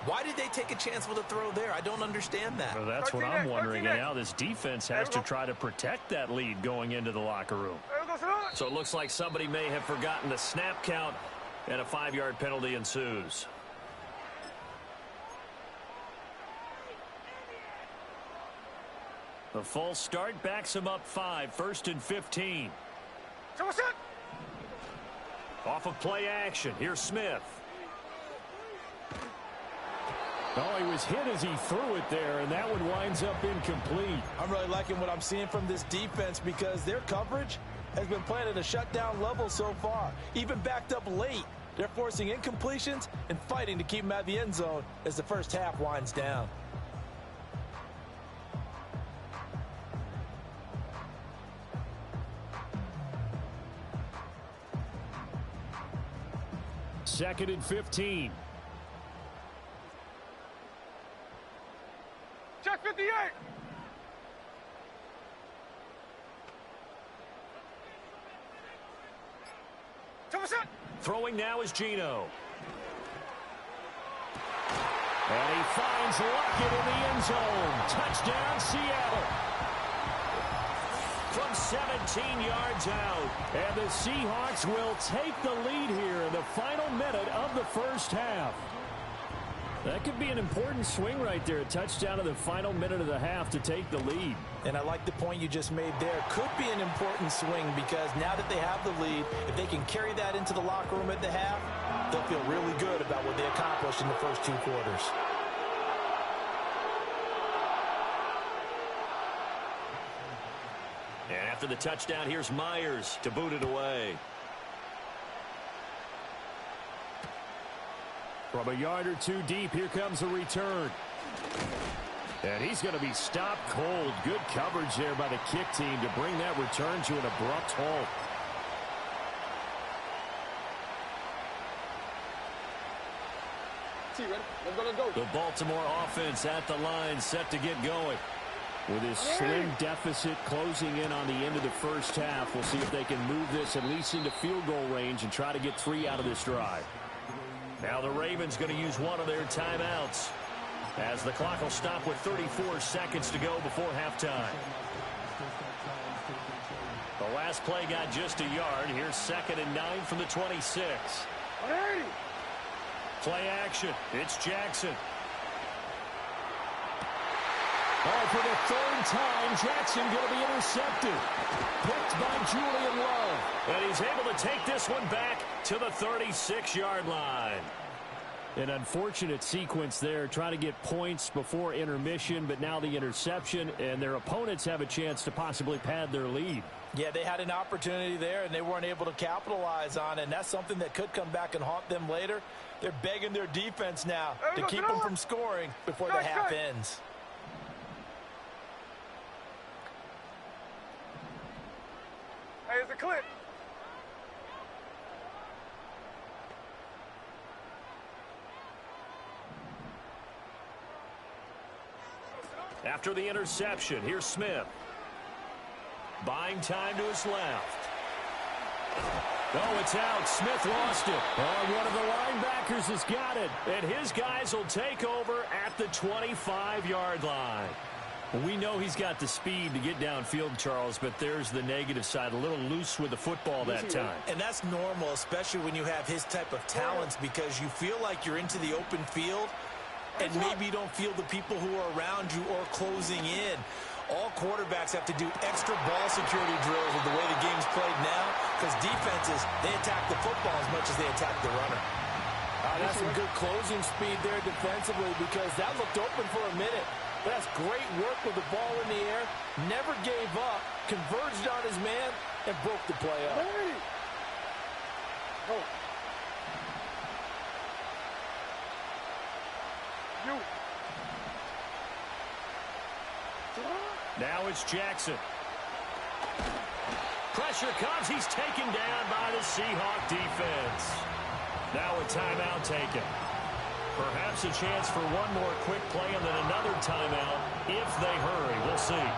Why did they take a chance with a throw there? I don't understand that. Well, that's what I'm wondering. And now this defense has to try to protect that lead going into the locker room. So it looks like somebody may have forgotten the snap count, and a 5-yard penalty ensues. The false start backs him up 5, 1st and 15. Off of play action. Here's Smith. Oh, he was hit as he threw it there, and that one winds up incomplete. I'm really liking what I'm seeing from this defense, because their coverage has been playing at a shutdown level so far. Even backed up late, they're forcing incompletions and fighting to keep them at the end zone as the first half winds down. Second and 15. Check 58. Throwing now is Geno. And he finds Lockett in the end zone. Touchdown, Seattle. From 17 yards out. And the Seahawks will take the lead here in the final minute of the first half. That could be an important swing right there. A touchdown in the final minute of the half to take the lead. And I like the point you just made there. Could be an important swing because now that they have the lead, if they can carry that into the locker room at the half, they'll feel really good about what they accomplished in the first 2 quarters. And after the touchdown, here's Myers to boot it away. From a yard or 2 deep, here comes a return. And he's going to be stopped cold. Good coverage there by the kick team to bring that return to an abrupt halt. Let's go. The Baltimore offense at the line, set to get going. With his slim deficit closing in on the end of the first half, we'll see if they can move this at least into field goal range and try to get 3 out of this drive. Now the Ravens going to use one of their timeouts as the clock will stop with 34 seconds to go before halftime. The last play got just a yard. Here's 2nd and 9 from the 26. Play action. It's Jackson. Oh, for the 3rd time, Jackson going to be intercepted. Picked by Julian Love. And he's able to take this one back to the 36-yard line. An unfortunate sequence there, trying to get points before intermission, but now the interception, and their opponents have a chance to possibly pad their lead. Yeah, they had an opportunity there, and they weren't able to capitalize on it, and that's something that could come back and haunt them later. They're begging their defense now to keep them from scoring before the half ends. Hey, it's a clip. After the interception, here's Smith. Buying time to his left. Oh, it's out. Smith lost it. Oh, one of the linebackers has got it. And his guys will take over at the 25-yard line. We know he's got the speed to get downfield, Charles, but there's the negative side. A little loose with the football that time. And that's normal, especially when you have his type of talents, because you feel like you're into the open field, and maybe you don't feel the people who are around you or closing in. All quarterbacks have to do extra ball security drills with the way the game's played now, because defenses, they attack the football as much as they attack the runner. That's some good closing speed there defensively, because that looked open for a minute. That's great work with the ball in the air. Never gave up, converged on his man, and broke the play up. Oh. Now it's Jackson. Pressure comes. He's taken down by the Seahawk defense. Now a timeout taken. Perhaps a chance for one more quick play and then another timeout if they hurry. We'll see.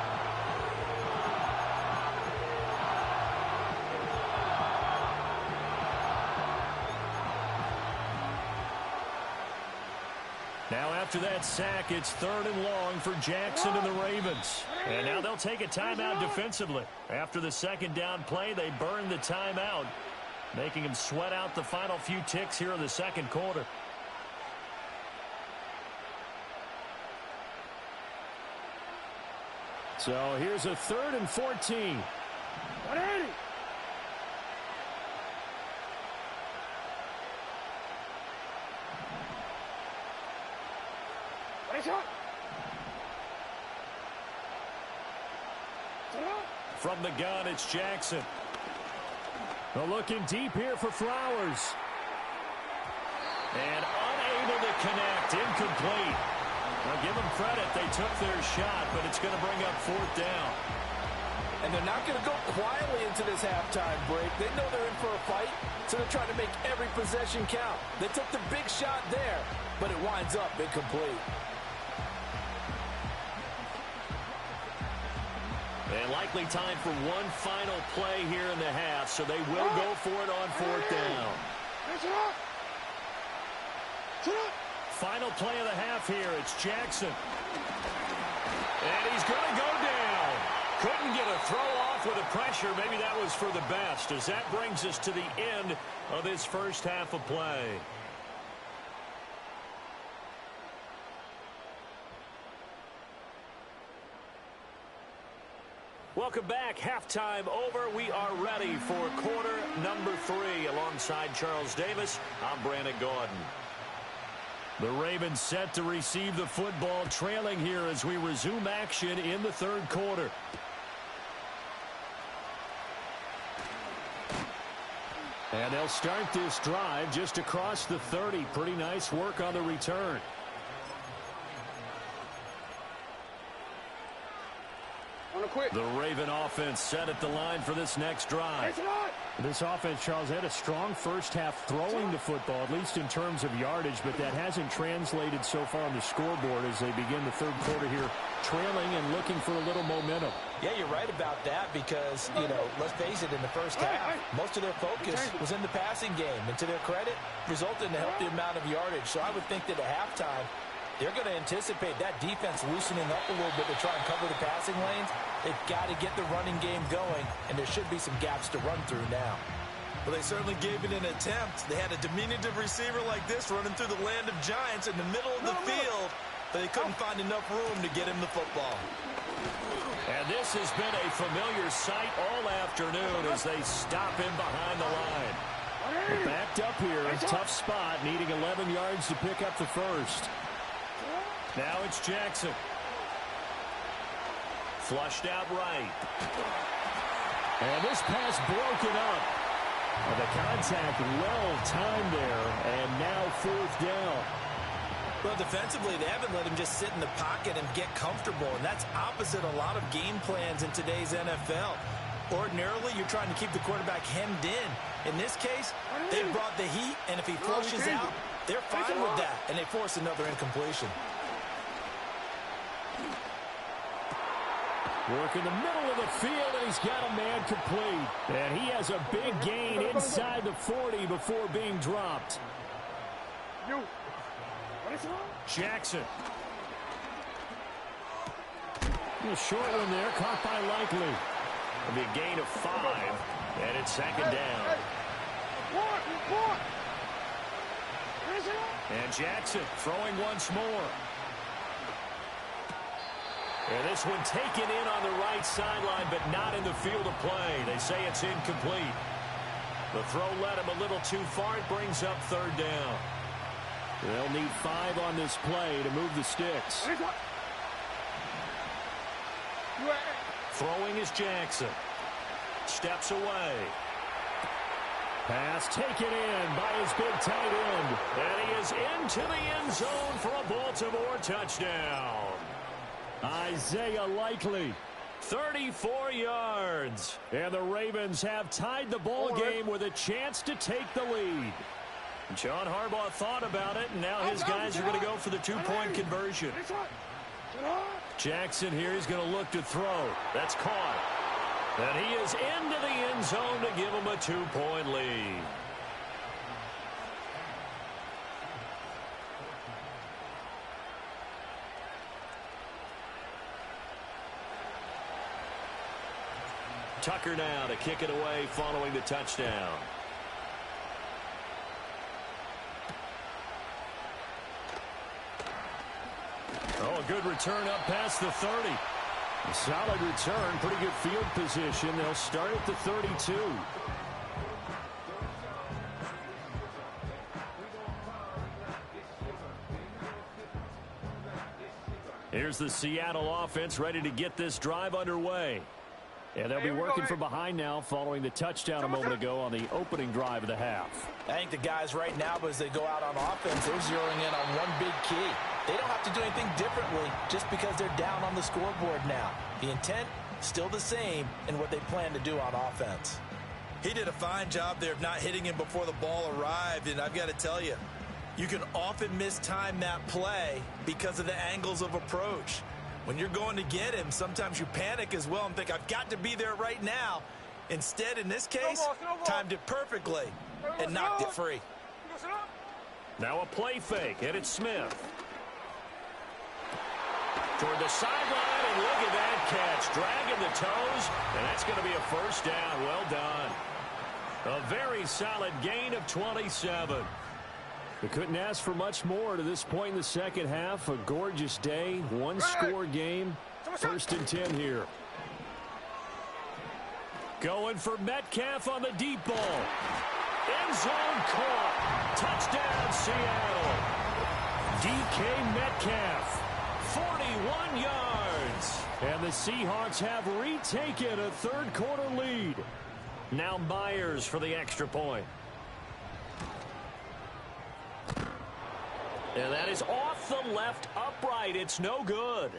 Now after that sack, it's 3rd and long for Jackson and the Ravens. And now they'll take a timeout defensively. After the 2nd down play, they burn the timeout, making them sweat out the final few ticks here in the 2nd quarter. So here's a 3rd and 14. 180. From the gun, it's Jackson. Looking deep here for Flowers. And unable to connect, incomplete. Now give them credit, they took their shot, but it's going to bring up 4th down. And they're not going to go quietly into this halftime break. They know they're in for a fight, so they're trying to make every possession count. They took the big shot there, but it winds up incomplete. And likely time for one final play here in the half, so they will go for it on 4th down. Final play of the half here. It's Jackson. And he's going to go down. Couldn't get a throw off with the pressure. Maybe that was for the best, as that brings us to the end of this first half of play. Welcome back. Halftime over. We are ready for quarter number 3. Alongside Charles Davis, I'm Brandon Gordon. The Ravens set to receive the football, trailing here as we resume action in the third quarter. And they'll start this drive just across the 30. Pretty nice work on the return. The Raven offense set at the line for this next drive. This offense, Charles, had a strong first half throwing the football, at least in terms of yardage, but that hasn't translated so far on the scoreboard as they begin the third quarter here, trailing and looking for a little momentum. Yeah, you're right about that because, let's face it, in the first half, most of their focus was in the passing game. And to their credit, resulted in a healthy amount of yardage. So I would think that at halftime, they're going to anticipate that defense loosening up a little bit to try and cover the passing lanes. They've got to get the running game going, and there should be some gaps to run through now. Well, they certainly gave it an attempt. They had a diminutive receiver like this running through the land of giants in the middle of the field, but they couldn't find enough room to get him the football. And this has been a familiar sight all afternoon as they stop him behind the line. They're backed up here, a tough spot, needing 11 yards to pick up the first. Now it's Jackson. Flushed out right. And this pass broken up. And the contact well timed there, and now fourth down. Well, defensively, they haven't let him just sit in the pocket and get comfortable, and that's opposite a lot of game plans in today's NFL. Ordinarily, you're trying to keep the quarterback hemmed in. In this case, they brought the heat, and if he flushes out, they're fine with that, and they force another incompletion. Work in the middle of the field, and he's got a man complete. And he has a big gain inside the 40 before being dropped. Jackson. A short one there, caught by Likely. It'll be a gain of 5, and it's second down. And Jackson throwing once more. And this one taken in on the right sideline, but not in the field of play. They say it's incomplete. The throw led him a little too far. It brings up third down. They'll need 5 on this play to move the sticks. Throwing is Jackson. Steps away. Pass taken in by his big tight end. And he is into the end zone for a Baltimore touchdown. Isaiah Likely. 34 yards. And the Ravens have tied the ball game with a chance to take the lead. John Harbaugh thought about it, and now his guys are going to go for the 2-point conversion. Jackson here is going to look to throw. That's caught. And he is into the end zone to give him a 2-point lead. Tucker now to kick it away following the touchdown. Oh, a good return up past the 30. A solid return, pretty good field position. They'll start at the 32. Here's the Seattle offense ready to get this drive underway. And they'll be working from behind now following the touchdown a moment ago on the opening drive of the half. I think the guys right now, as they go out on offense, they're zeroing in on one big key. They don't have to do anything differently just because they're down on the scoreboard now. The intent, still the same in what they plan to do on offense. He did a fine job there of not hitting him before the ball arrived, and I've got to tell you, you can often mistime that play because of the angles of approach. When you're going to get him, sometimes you panic as well and think, I've got to be there right now. Instead, in this case, timed it perfectly and knocked it free. Now a play fake, and it's Smith. Toward the sideline, and look at that catch. Dragging the toes, and that's going to be a first down. Well done. A very solid gain of 27. They couldn't ask for much more to this point in the second half. A gorgeous day, one-score game. 1st and 10 here. Going for Metcalf on the deep ball. End zone caught. Touchdown, Seattle. DK Metcalf, 41 yards. And the Seahawks have retaken a third-quarter lead. Now Myers for the extra point. And that is off the left upright. It's no good.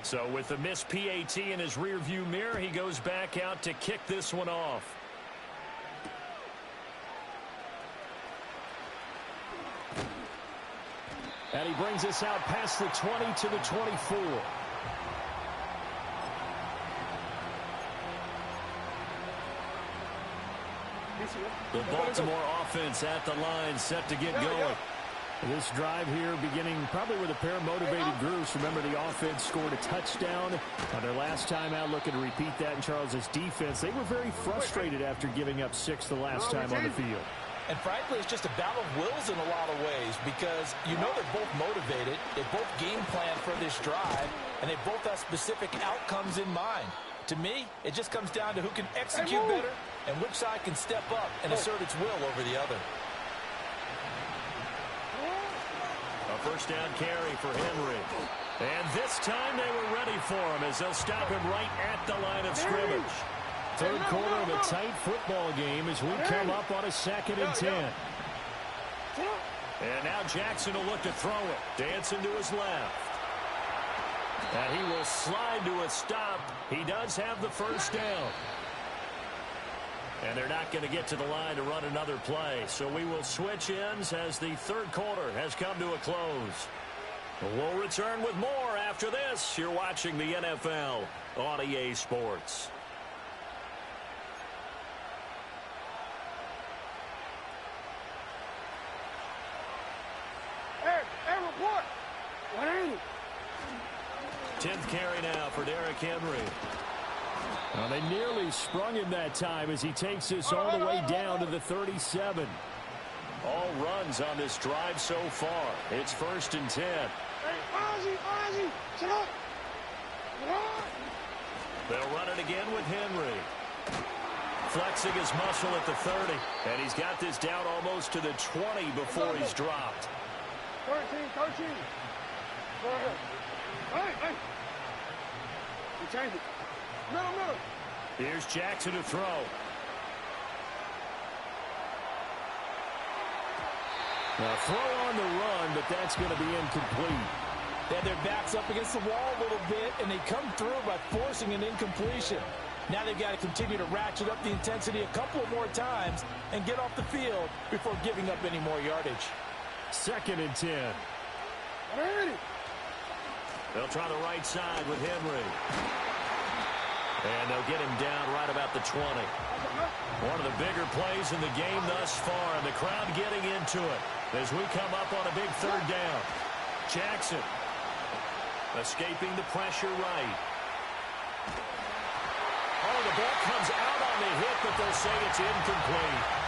So with the missed PAT in his rearview mirror, he goes back out to kick this one off. And he brings us out past the 20 to the 24. The Baltimore offense at the line, set to get going. This drive here beginning probably with a pair of motivated groups. Remember, the offense scored a touchdown on their last time out, looking to repeat that in Charles's defense. They were very frustrated after giving up 6 the last time on the field. And frankly, it's just a battle of wills in a lot of ways because you know they're both motivated. They both game plan for this drive, and they both have specific outcomes in mind. To me, it just comes down to who can execute better and which side can step up and assert its will over the other. A first down carry for Henry. And this time they were ready for him as they'll stop him right at the line of scrimmage. Third quarter of a tight football game as we come up on a 2nd and 10. And now Jackson will look to throw it. Dancing to his left. And he will slide to a stop. He does have the first down. And they're not going to get to the line to run another play. So we will switch ends as the third quarter has come to a close. We'll return with more after this. You're watching the NFL on EA Sports. Hey, report. 180. 10th carry now for Derrick Henry. Well, they nearly sprung him that time as he takes this all the way down to the 37. All runs on this drive so far. It's 1st and 10. Hey, Ozzie, sit up. They'll run it again with Henry. Flexing his muscle at the 30. And he's got this down almost to the 20 before he's dropped. 13. Go ahead. Hey. You change it. Middle. Here's Jackson to throw. Now throw on the run, but that's going to be incomplete. They had their backs up against the wall a little bit, and they come through by forcing an incompletion. Now they've got to continue to ratchet up the intensity a couple of more times and get off the field before giving up any more yardage. 2nd and 10. Ready. They'll try the right side with Henry. And they'll get him down right about the 20. One of the bigger plays in the game thus far, and the crowd getting into it as we come up on a big 3rd down. Jackson escaping the pressure right. Oh, the ball comes out on the hit, but they'll say it's incomplete.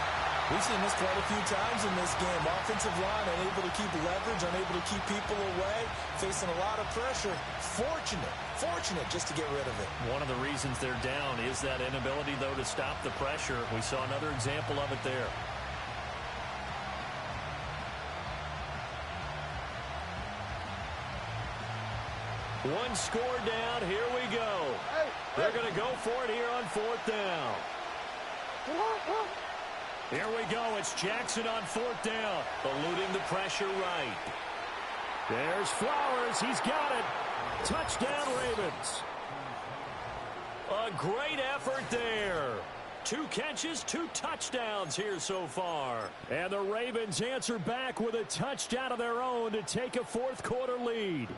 We've seen this quite a few times in this game. Offensive line unable to keep leverage, unable to keep people away, facing a lot of pressure. Fortunate just to get rid of it. One of the reasons they're down is that inability, though, to stop the pressure. We saw another example of it there. One score down. Here we go. They're going to go for it here on 4th down. Here we go. It's Jackson on 4th down. Eluding the pressure right. There's Flowers. He's got it. Touchdown, Ravens. A great effort there. 2 catches, 2 touchdowns here so far. And the Ravens answer back with a touchdown of their own to take a 4th quarter lead.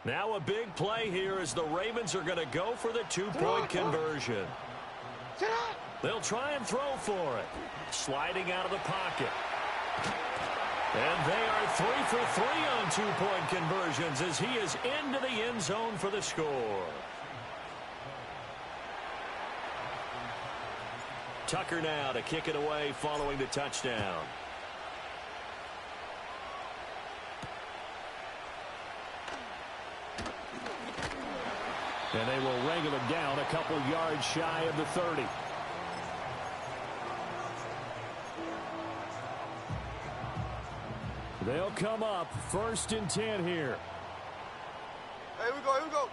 Now a big play here as the Ravens are going to go for the 2-point conversion. They'll try and throw for it. Sliding out of the pocket. And they are 3 for 3 on 2-point conversions as he is into the end zone for the score. Tucker now to kick it away following the touchdown. And they will wrangle him down a couple yards shy of the 30. They'll come up 1st and 10 here. Hey, here we go, here we go.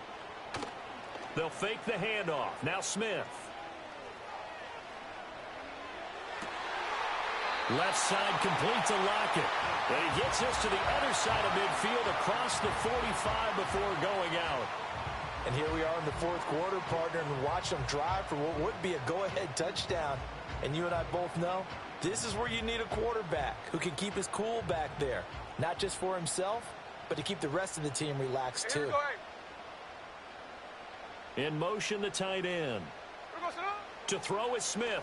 They'll fake the handoff. Now Smith. Left side complete to Lockett. And he gets this to the other side of midfield across the 45 before going out. And here we are in the 4th quarter, partner, and watch them drive for what would be a go-ahead touchdown. And you and I both know this is where you need a quarterback who can keep his cool back there. Not just for himself, but to keep the rest of the team relaxed too. In motion, the tight end. To throw is Smith.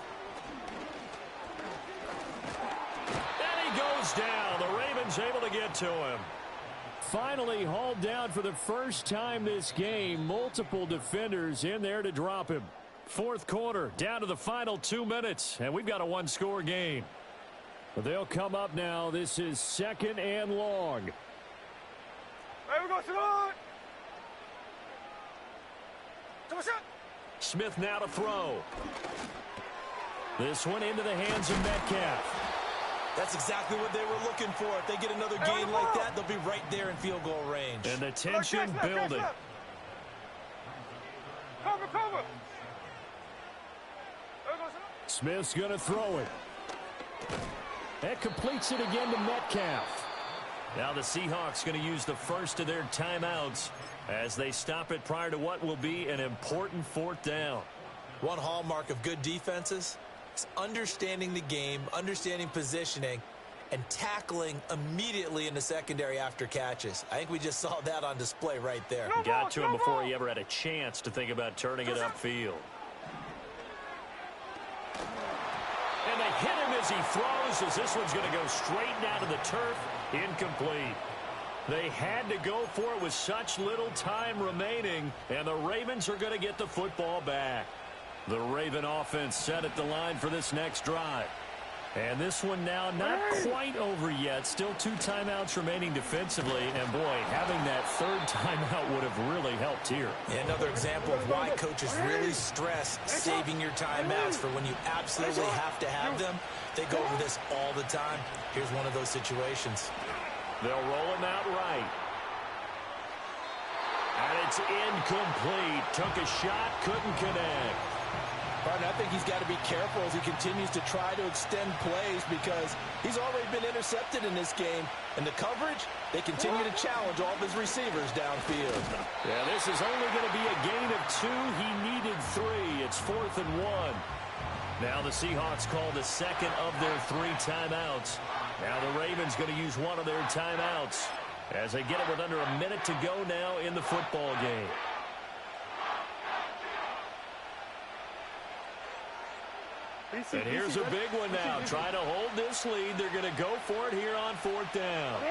And he goes down. The Ravens able to get to him. Finally hauled down for the first time this game. Multiple defenders in there to drop him. 4th quarter, down to the final 2 minutes, and we've got a one-score game. But they'll come up now. This is 2nd and long. Hey, we go, Simone! Smith now to throw. This one into the hands of Metcalf. That's exactly what they were looking for. If they get another gain like that, they'll be right there in field goal range. And the tension building. Cover, cover. Smith's going to throw it. That completes it again to Metcalf. Now the Seahawks going to use the first of their timeouts as they stop it prior to what will be an important 4th down. One hallmark of good defenses is understanding the game, understanding positioning, and tackling immediately in the secondary after catches. I think we just saw that on display right there. Got to him before he ever had a chance to think about turning it upfield. And they hit him as he throws, as this one's going to go straight down to the turf. Incomplete. They had to go for it with such little time remaining, and the Ravens are going to get the football back. The Raven offense set at the line for this next drive. And this one now not quite over yet. Still 2 timeouts remaining defensively. And, boy, having that 3rd timeout would have really helped here. Yeah, another example of why coaches really stress saving your timeouts for when you absolutely have to have them. They go over this all the time. Here's one of those situations. They'll roll him out right. And it's incomplete. Took a shot, couldn't connect. Partner, I think he's got to be careful as he continues to try to extend plays because he's already been intercepted in this game. And the coverage, they continue to challenge all of his receivers downfield. Yeah, this is only going to be a gain of 2. He needed 3. It's 4th and 1. Now the Seahawks call the second of their 3 timeouts. Now the Ravens going to use one of their timeouts as they get it with under a minute to go now in the football game. And here's a big one now. Trying to hold this lead. They're going to go for it here on 4th down.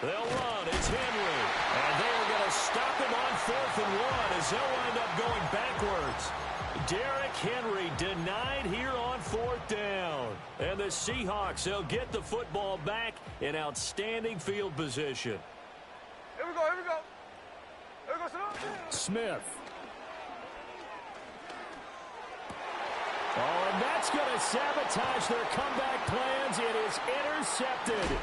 They'll run. It's Henry. And they're going to stop him on 4th and 1 as they'll wind up going backwards. Derrick Henry denied here on 4th down. And the Seahawks, they'll get the football back in outstanding field position. Here we go, here we go. Here we go, Smith. Oh, and that's going to sabotage their comeback plans. It is intercepted.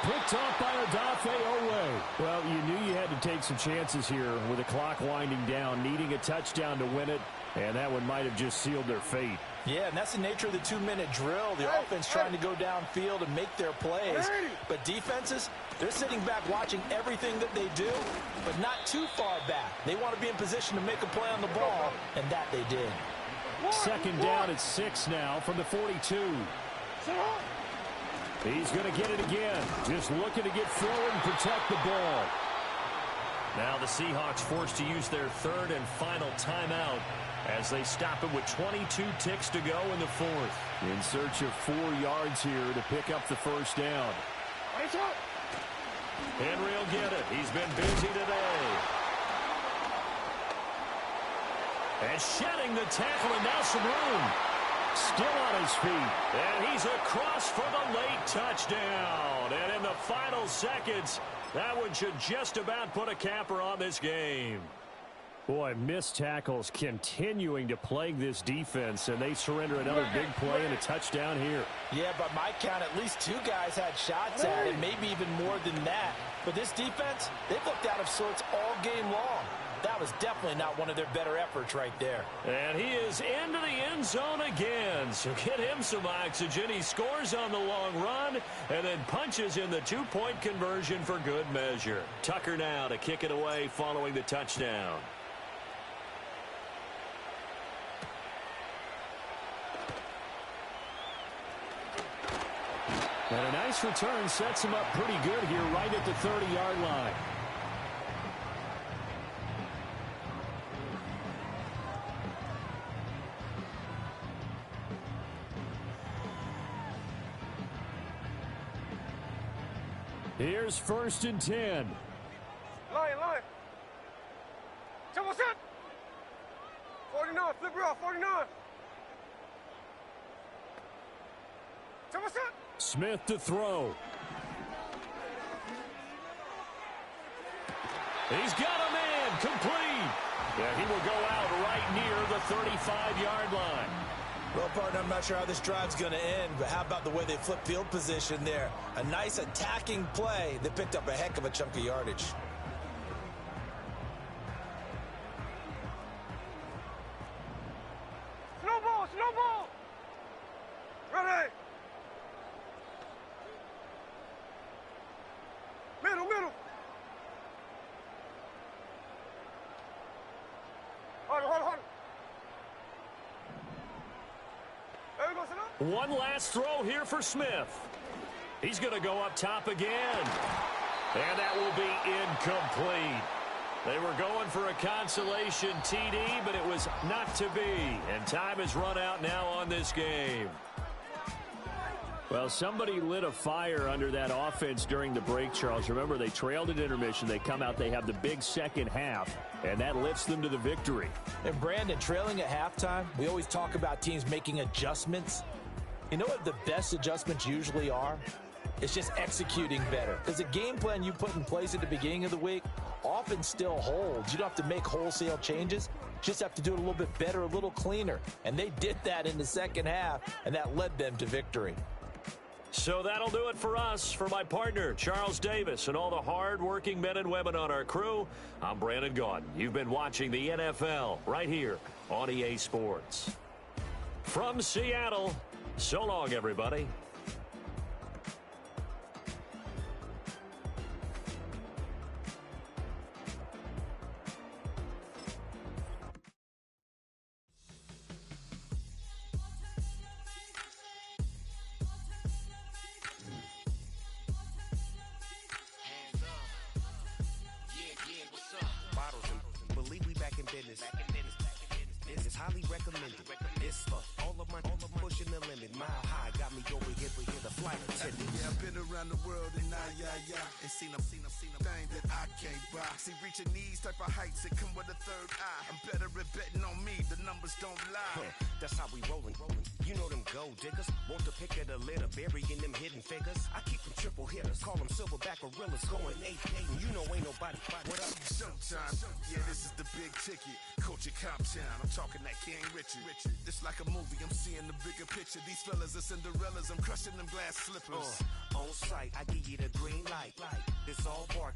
Picked off by Odafe Owe. Well, you knew you had to take some chances here with the clock winding down, needing a touchdown to win it, and that one might have just sealed their fate. Yeah, and that's the nature of the 2-minute drill. The offense trying to go downfield and make their plays. But defenses, they're sitting back watching everything that they do, but not too far back. They want to be in position to make a play on the ball, and that they did. 2nd down at 6 now from the 42. He's going to get it again. Just looking to get forward and protect the ball. Now the Seahawks forced to use their 3rd and final timeout as they stop it with 22 ticks to go in the 4th. In search of 4 yards here to pick up the 1st down. Henry will get it. He's been busy today. And shedding the tackle, and now some room. Still on his feet. And he's across for the late touchdown. And in the final seconds, that one should just about put a capper on this game. Boy, missed tackles continuing to plague this defense, and they surrender another big play and a touchdown here. Yeah, by my count, at least 2 guys had shots at it, maybe even more than that. But this defense, they've looked out of sorts all game long. That was definitely not one of their better efforts right there. And he is into the end zone again, so get him some oxygen. He scores on the long run and then punches in the 2-point conversion for good measure. Tucker now to kick it away following the touchdown. And a nice return sets him up pretty good here right at the 30-yard line. Here's 1st and 10. Line. Double set. 49, flip it off, 49. Double set. Smith to throw. He's got a man, complete. Yeah, he will go out right near the 35-yard line. Well, partner, I'm not sure how this drive's going to end, but how about the way they flip field position there? A nice attacking play that picked up a heck of a chunk of yardage. Snowball. Ready. Middle. Hold. There we go, sit up. One last throw here for Smith. He's going to go up top again. And that will be incomplete. They were going for a consolation TD, but it was not to be. And time has run out now on this game. Well, somebody lit a fire under that offense during the break, Charles. Remember, they trailed at intermission. They come out, they have the big second half, and that lifts them to the victory. And, Brandon, trailing at halftime, we always talk about teams making adjustments. You know what the best adjustments usually are? It's just executing better. Because the game plan you put in place at the beginning of the week often still holds. You don't have to make wholesale changes. Just have to do it a little bit better, a little cleaner. And they did that in the second half, and that led them to victory. So that'll do it for us. For my partner, Charles Davis, and all the hard-working men and women on our crew, I'm Brandon Gaudin. You've been watching the NFL right here on EA Sports. From Seattle, so long, everybody. This is highly recommended. It's all of my pushing the limit. Mile high got me over here, but here the flight attendant. Yeah, I've been around the world and and seen them thing that I can't buy. See, reaching these type of heights, it come with a third eye. I'm better at betting on me. The numbers don't lie. That's how we rollin'. You know them gold diggers. Want the pick of the litter, burying them hidden figures. I keep them triple hitters, call them silverback gorillas, going 8-8, and you know ain't nobody. What up? Showtime. Yeah, this is the big ticket. Culture Cop Town. I'm talking that King Richard. It's like a movie. I'm seeing the bigger picture. These fellas are Cinderellas. I'm crushing them glass slippers. On sight, I give you the green light. It's all bark.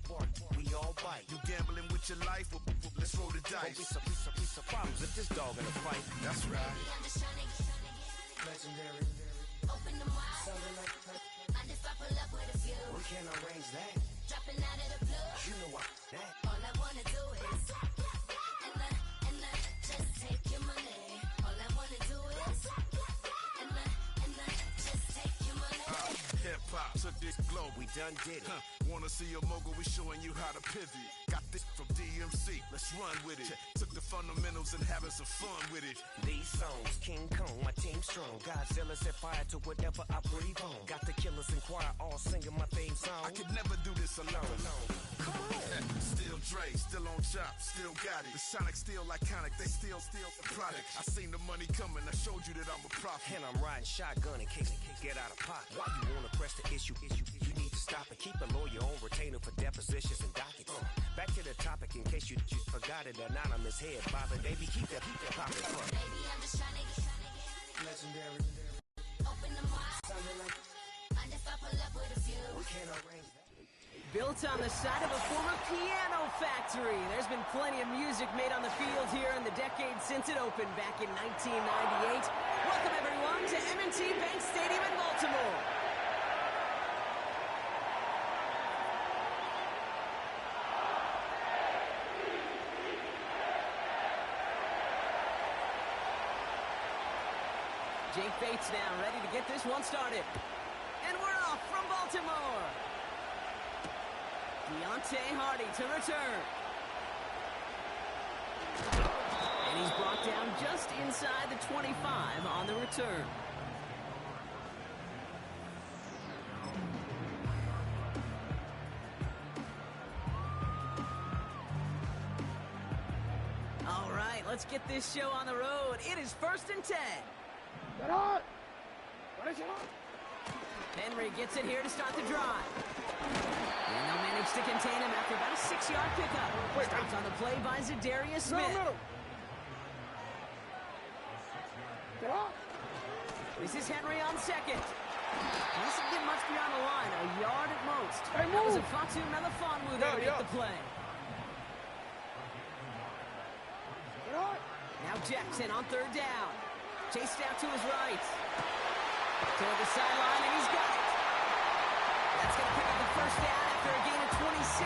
We all bite. You gambling with your life? Let's roll the dice. Don't be piece of problems if this dog in a fight. That's right. Legendary. Open the wide. I just pull up with a few. We can't arrange that. Dropping out of the blue. You know what? That. All I wanna do is and just take your money. All I wanna do is and just take your money. Hip-hop took this globe. We done did it. Wanna see a mogul? We showing you how to pivot. Got this from DMC. Let's run with it. Took the fundamentals and having some fun with it. These songs, King Kong, my team strong. Godzilla set fire to whatever I breathe on. Got the killers in choir all singing my theme song. I could never do this alone. Come on. Still Dre, still on top, still got it. The Sonic still iconic, they still the product. I seen the money coming, I showed you that I'm a prophet. And I'm riding shotgun in case get out of pocket. Why you wanna press the issue? You need to stop and keep a lawyer on retainer for depositions and dockets. Back to the topic in case you forgot it. Anonymous head bobbing, baby, keep that popping. Baby, I'm just trying to get legendary. Open the mind. Something like if I pull up with a few. We can't arrange that. Built on the side of a former piano factory, there's been plenty of music made on the field here in the decade since it opened back in 1998. Welcome, everyone, to M&T Bank Stadium in Baltimore. Jake Bates now ready to get this one started. And we're off from Baltimore. Deontay Hardy to return. And he's brought down just inside the 25 on the return. All right, let's get this show on the road. It is 1st and 10. Henry gets it here to start the drive. And they'll manage to contain him after about a 6-yard pickup. Stopped on the play by Zadarius Smith. This is Henry on second. He doesn't get much beyond the line, a yard at most. That was a Fatu Melifonwu there to make the play. Now Jackson on 3rd down. Chased out to his right. Toward the sideline, and he's got it. That's going to pick up the 1st down after a gain of 26.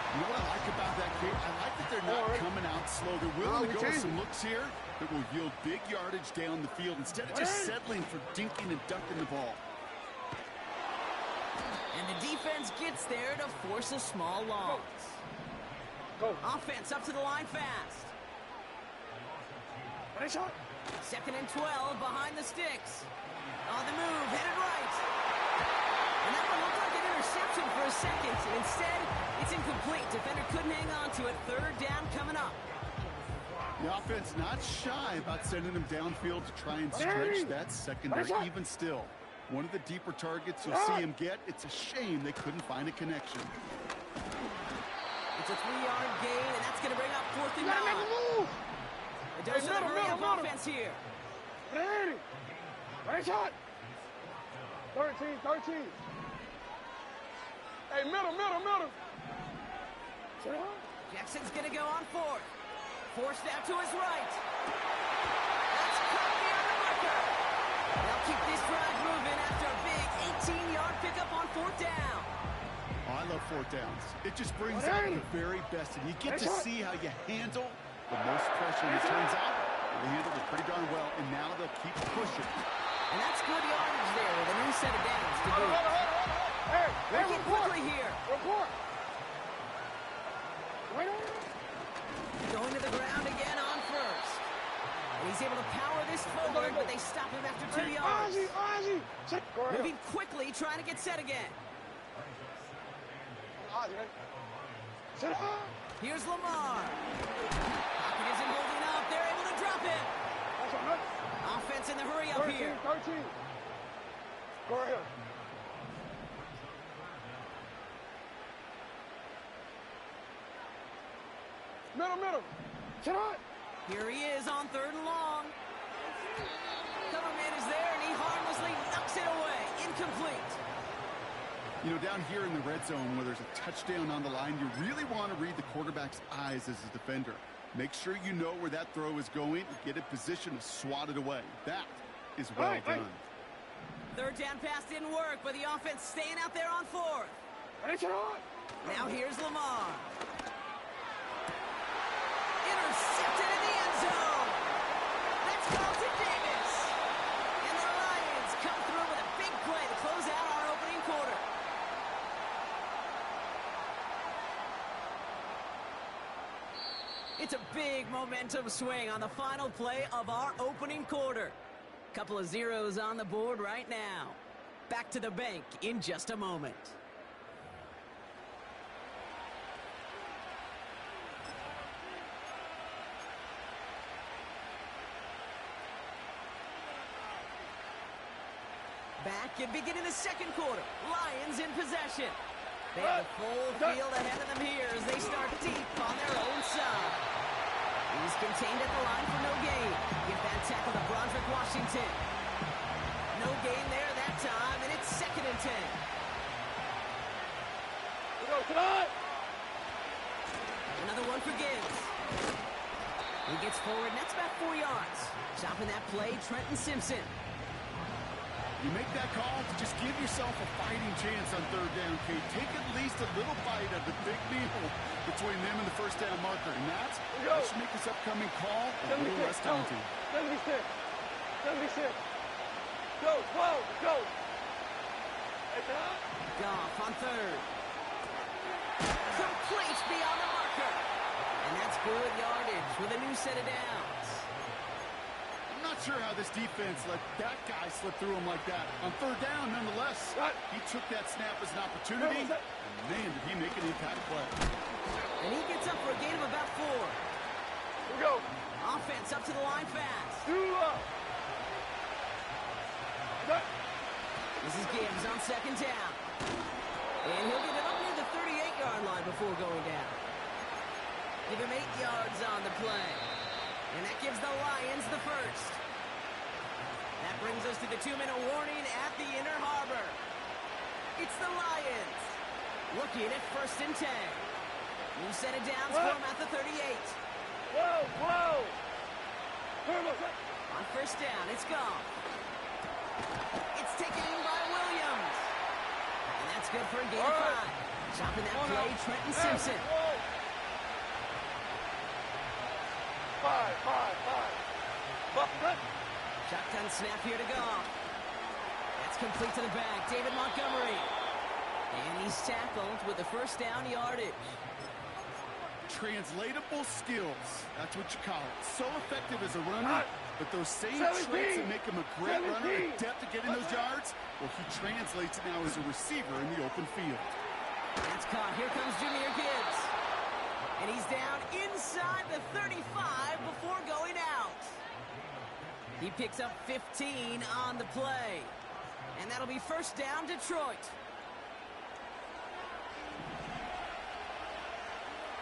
You know what I like about that game? I like that they're not coming out slow. They're willing to go with some looks here that will yield big yardage down the field instead of just settling for dinking and dunking the ball. And the defense gets there to force a small loss. Offense up to the line fast. 2nd and 12 behind the sticks. On the move, headed right. And that one looked like an interception for a second. Instead, it's incomplete. Defender couldn't hang on to it. 3rd down coming up. The offense not shy about sending them downfield to try and stretch that secondary. Even still, one of the deeper targets you'll see him get. It's a shame they couldn't find a connection. It's a 3-yard gain, and that's going to bring up 4th and 9. A dose of the hurry-up offense here. 13. Hey, middle. Jackson's going to go on 4th. Forced out to his right. That's caught near the marker. They'll keep this drive moving after a big 18-yard pickup on 4th down. Oh, I love 4th downs. It just brings out the very best, and you get to see how you handle the most pressure. And it turns out they handled it pretty darn well, and now they'll keep pushing. And that's good yardage there with a new set of downs to boot. Working quickly here. Going to the ground again on 1st. And he's able to power this forward, but they stop him after 2 yards. Moving quickly, trying to get set again. Here's Lamar. Pocket isn't holding up. They're able to drop it. Offense in the hurry up here. 13. Go ahead. Middle. Here he is on 3rd and long. Cover man is there, and he harmlessly knocks it away. Incomplete. You know, down here in the red zone where there's a touchdown on the line, you really want to read the quarterback's eyes as a defender. Make sure you know where that throw is going and get in position to swat it away. That is well done. 3rd down pass didn't work, but the offense staying out there on 4th. Now here's Lamar. Intercepted in the end zone. That's Carlton Davis. And the Lions come through with a big play to close out our opening quarter. It's a big momentum swing on the final play of our opening quarter. Couple of zeros on the board right now. Back to the bank in just a moment. Back and beginning the second quarter. Lions in possession. They have the full field ahead of them here as they start deep on their own side. He's contained at the line for no gain. Give that tackle to Broderick Washington. No gain there that time, and it's 2nd and 10. Another one for Gibbs. He gets forward, and that's about 4 yards. Stopping that play, Trenton Simpson. You make that call to just give yourself a fighting chance on 3rd down, Kate. Take at least a little bite of the big meal between them and the 1st down marker. And that should make this upcoming call a little less daunting. 76. 76. Go, whoa, go. Goff on 3rd. Complete beyond the marker. And that's good yardage with a new set of downs. I'm not sure how this defense let that guy slip through him like that. On 3rd down, nonetheless, he took that snap as an opportunity, and man, did he make an impact play. And he gets up for a gain of about 4. Here we go. Offense up to the line fast. This is Gibbs on 2nd down. And he'll get it up near the 38-yard line before going down. Give him 8 yards on the play. And that gives the Lions the 1st. That brings us to the 2-minute warning at the inner harbor. It's the Lions looking at 1st and 10. New set of downs for him at the 38. Whoa. On 1st down, it's gone. It's taken in by Williams. And that's good for a gain of 5. Chopping that play, Trenton Simpson. 5. Shotgun snap here to go. That's complete to the back. David Montgomery. And he's tackled with the 1st down yardage. Translatable skills. That's what you call it. So effective as a runner, but those same traits that make him a great runner, adept at getting those yards, well, he translates it now as a receiver in the open field. That's caught. Here comes Jahmyr Gibbs. And he's down inside the 35 before going out. He picks up 15 on the play. And that'll be 1st down, Detroit.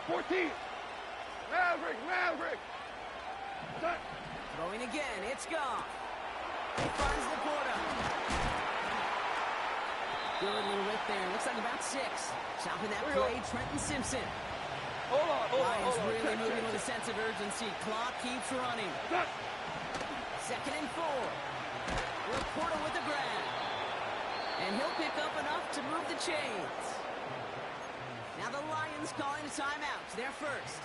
14. Maverick. Throwing again. It's gone. He finds Laporta. Good little rip there. Looks like about 6. Chopping that play, Trenton Simpson. Hold on. Lions really moving with a sense of urgency. Clock keeps running. 2nd and 4. Laporta with the grab. And he'll pick up enough to move the chains. Now the Lions calling a timeout. They're 1st.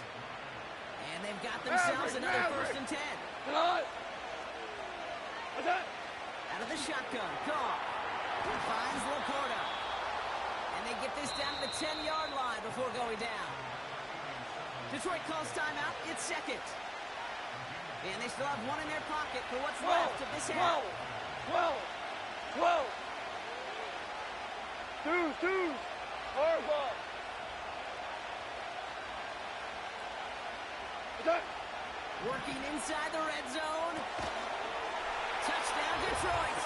And they've got themselves another 1st and 10. Out of the shotgun. Goff. He finds Laporta. And they get this down to the 10-yard line before going down. Detroit calls timeout. It's 2nd. And they still have 1 in their pocket for what's left of this half. 12. 2. Harbaugh. Working inside the red zone. Touchdown, Detroit.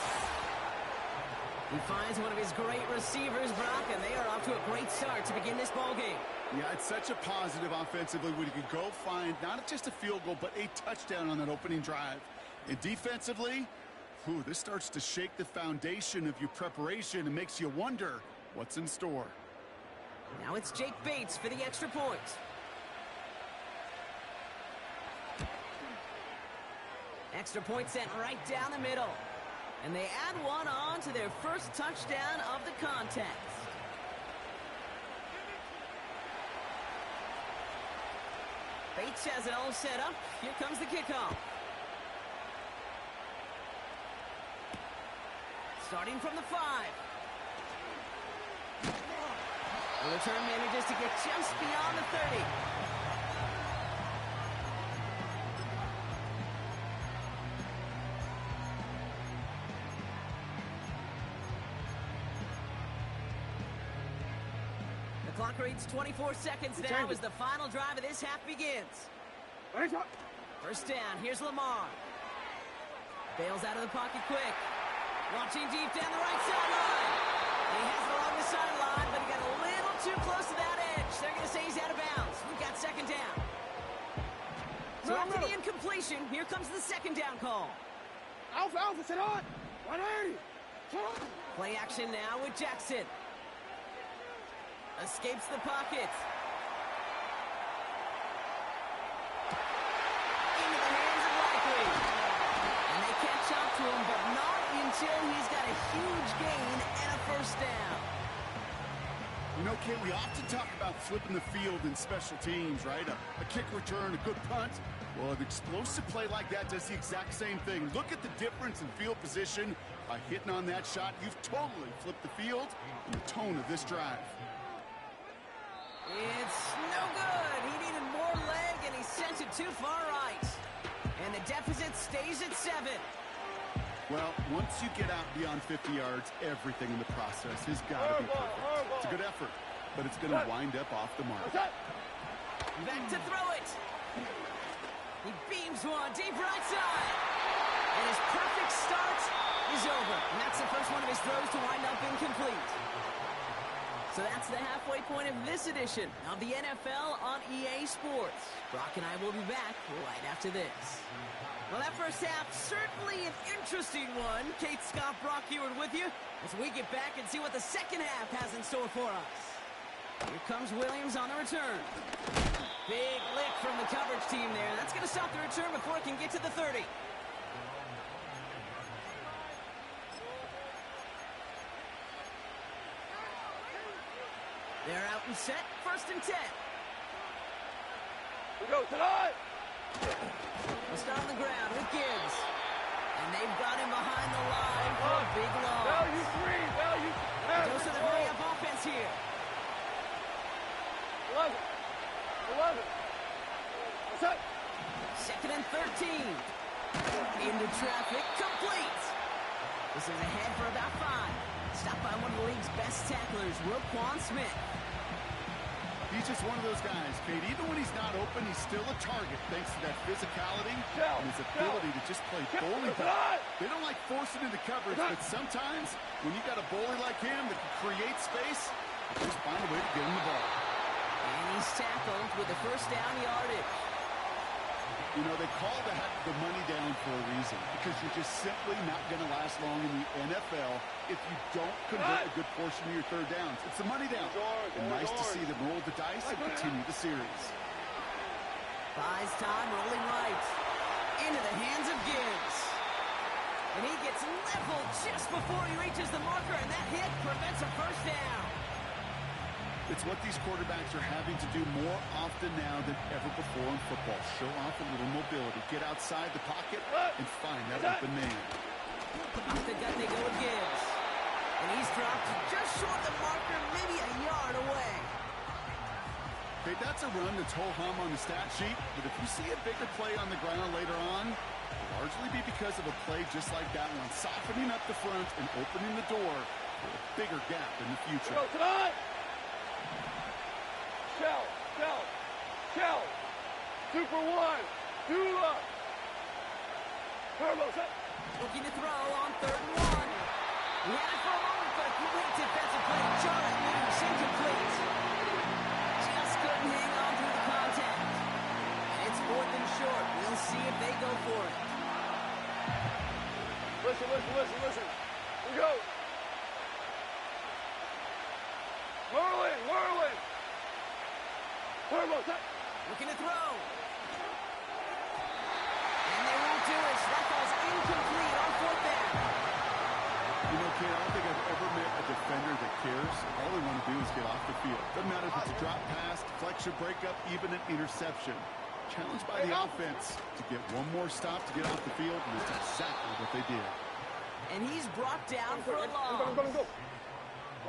He finds one of his great receivers, Brock, and they are off to a great start to begin this ballgame. Yeah, it's such a positive offensively when you can go find not just a field goal, but a touchdown on that opening drive. And defensively, this starts to shake the foundation of your preparation and makes you wonder what's in store. Now it's Jake Bates for the extra point. Extra point sent right down the middle. And they add 1 on to their 1st touchdown of the contest. Bates has it all set up. Here comes the kickoff. Starting from the 5. The return manages to get just beyond the 30. clock reads 24 seconds now as the final drive of this half begins. First down, here's Lamar. Bails out of the pocket quick. Launching deep down the right sideline. He has it along the sideline, but he got a little too close to that edge. They're going to say he's out of bounds. We've got second down. So after the incompletion, here comes the second down call. Alpha, sit on! 180! Play action now with Jackson. Escapes the pocket. Into the hands of Likely. And they catch up to him, but not until he's got a huge gain and a first down. You know, Kate, we often talk about flipping the field in special teams, right? A kick return, a good punt. Well, an explosive play like that does the exact same thing. Look at the difference in field position. By hitting on that shot, you've totally flipped the field and the tone of this drive. It's no good. He needed more leg, and he sent it too far right. And the deficit stays at 7. Well, once you get out beyond 50 yards, everything in the process has got to be perfect. It's a good effort, but it's going to wind up off the mark. Back to throw it. He beams one deep right side. And his perfect start is over. And that's the first one of his throws to wind up incomplete. So that's the halfway point of this edition of the NFL on EA Sports. Brock and I will be back right after this. Well, that first half, certainly an interesting one. Kate, Scott, Brock Ewart with you as we get back and see what the second half has in store for us. Here comes Williams on the return. Big lick from the coverage team there. That's going to stop the return before it can get to the 30. They're out and set. First and 10. We go tonight! We'll start on the ground with Gibbs. And they've got him behind the line for a big loss. Value 3, value. Dose of the hurry-up offense here. 11. What's up? Second and 13. Into traffic, complete. This is ahead for about 5. Stopped by one of the league's best tacklers, Roquan Smith. He's just one of those guys, Kate. Even when he's not open, he's still a target thanks to that physicality and his ability to just play bully ball. They don't like forcing into coverage, but sometimes when you got a bully like him that can create space, just find a way to get him the ball. And he's tackled with the first down yardage. You know, they call that the money down for a reason, because you're just simply not going to last long in the NFL if you don't convert a good portion of your third downs. It's the money down. And nice to see them roll the dice and continue the series. Buys time, rolling right. Into the hands of Gibbs. And he gets leveled just before he reaches the marker, and that hit prevents a first down. It's what these quarterbacks are having to do more often now than ever before in football. Show off a little mobility. Get outside the pocket and find that open man. Off the gut they go with Gibbs. And he's dropped just short of the marker, maybe a yard away. Okay, that's a run that's ho-hum on the stat sheet, but if you see a bigger play on the ground later on, it'll largely be because of a play just like that one, softening up the front and opening the door for a bigger gap in the future. Go tonight! Shell. Super 1. Do up. Turbo set. Looking to throw on 3rd and 1. He had it for a moment, but a great defensive play. Charlotte moves incomplete. Just couldn't hang on through the contact. And it's 4th and short. We'll see if they go for it. Listen. We go. Whirling. Turbo set. Looking to throw. And they won't do it. So that ball's incomplete on 4th down. You know, Kate, I don't think I've ever met a defender that cares. All they want to do is get off the field. Doesn't matter if it's a drop pass, deflection, breakup, even an interception. Challenged by the offense to get one more stop to get off the field, and that's exactly what they did. And he's brought down for a loss. Go.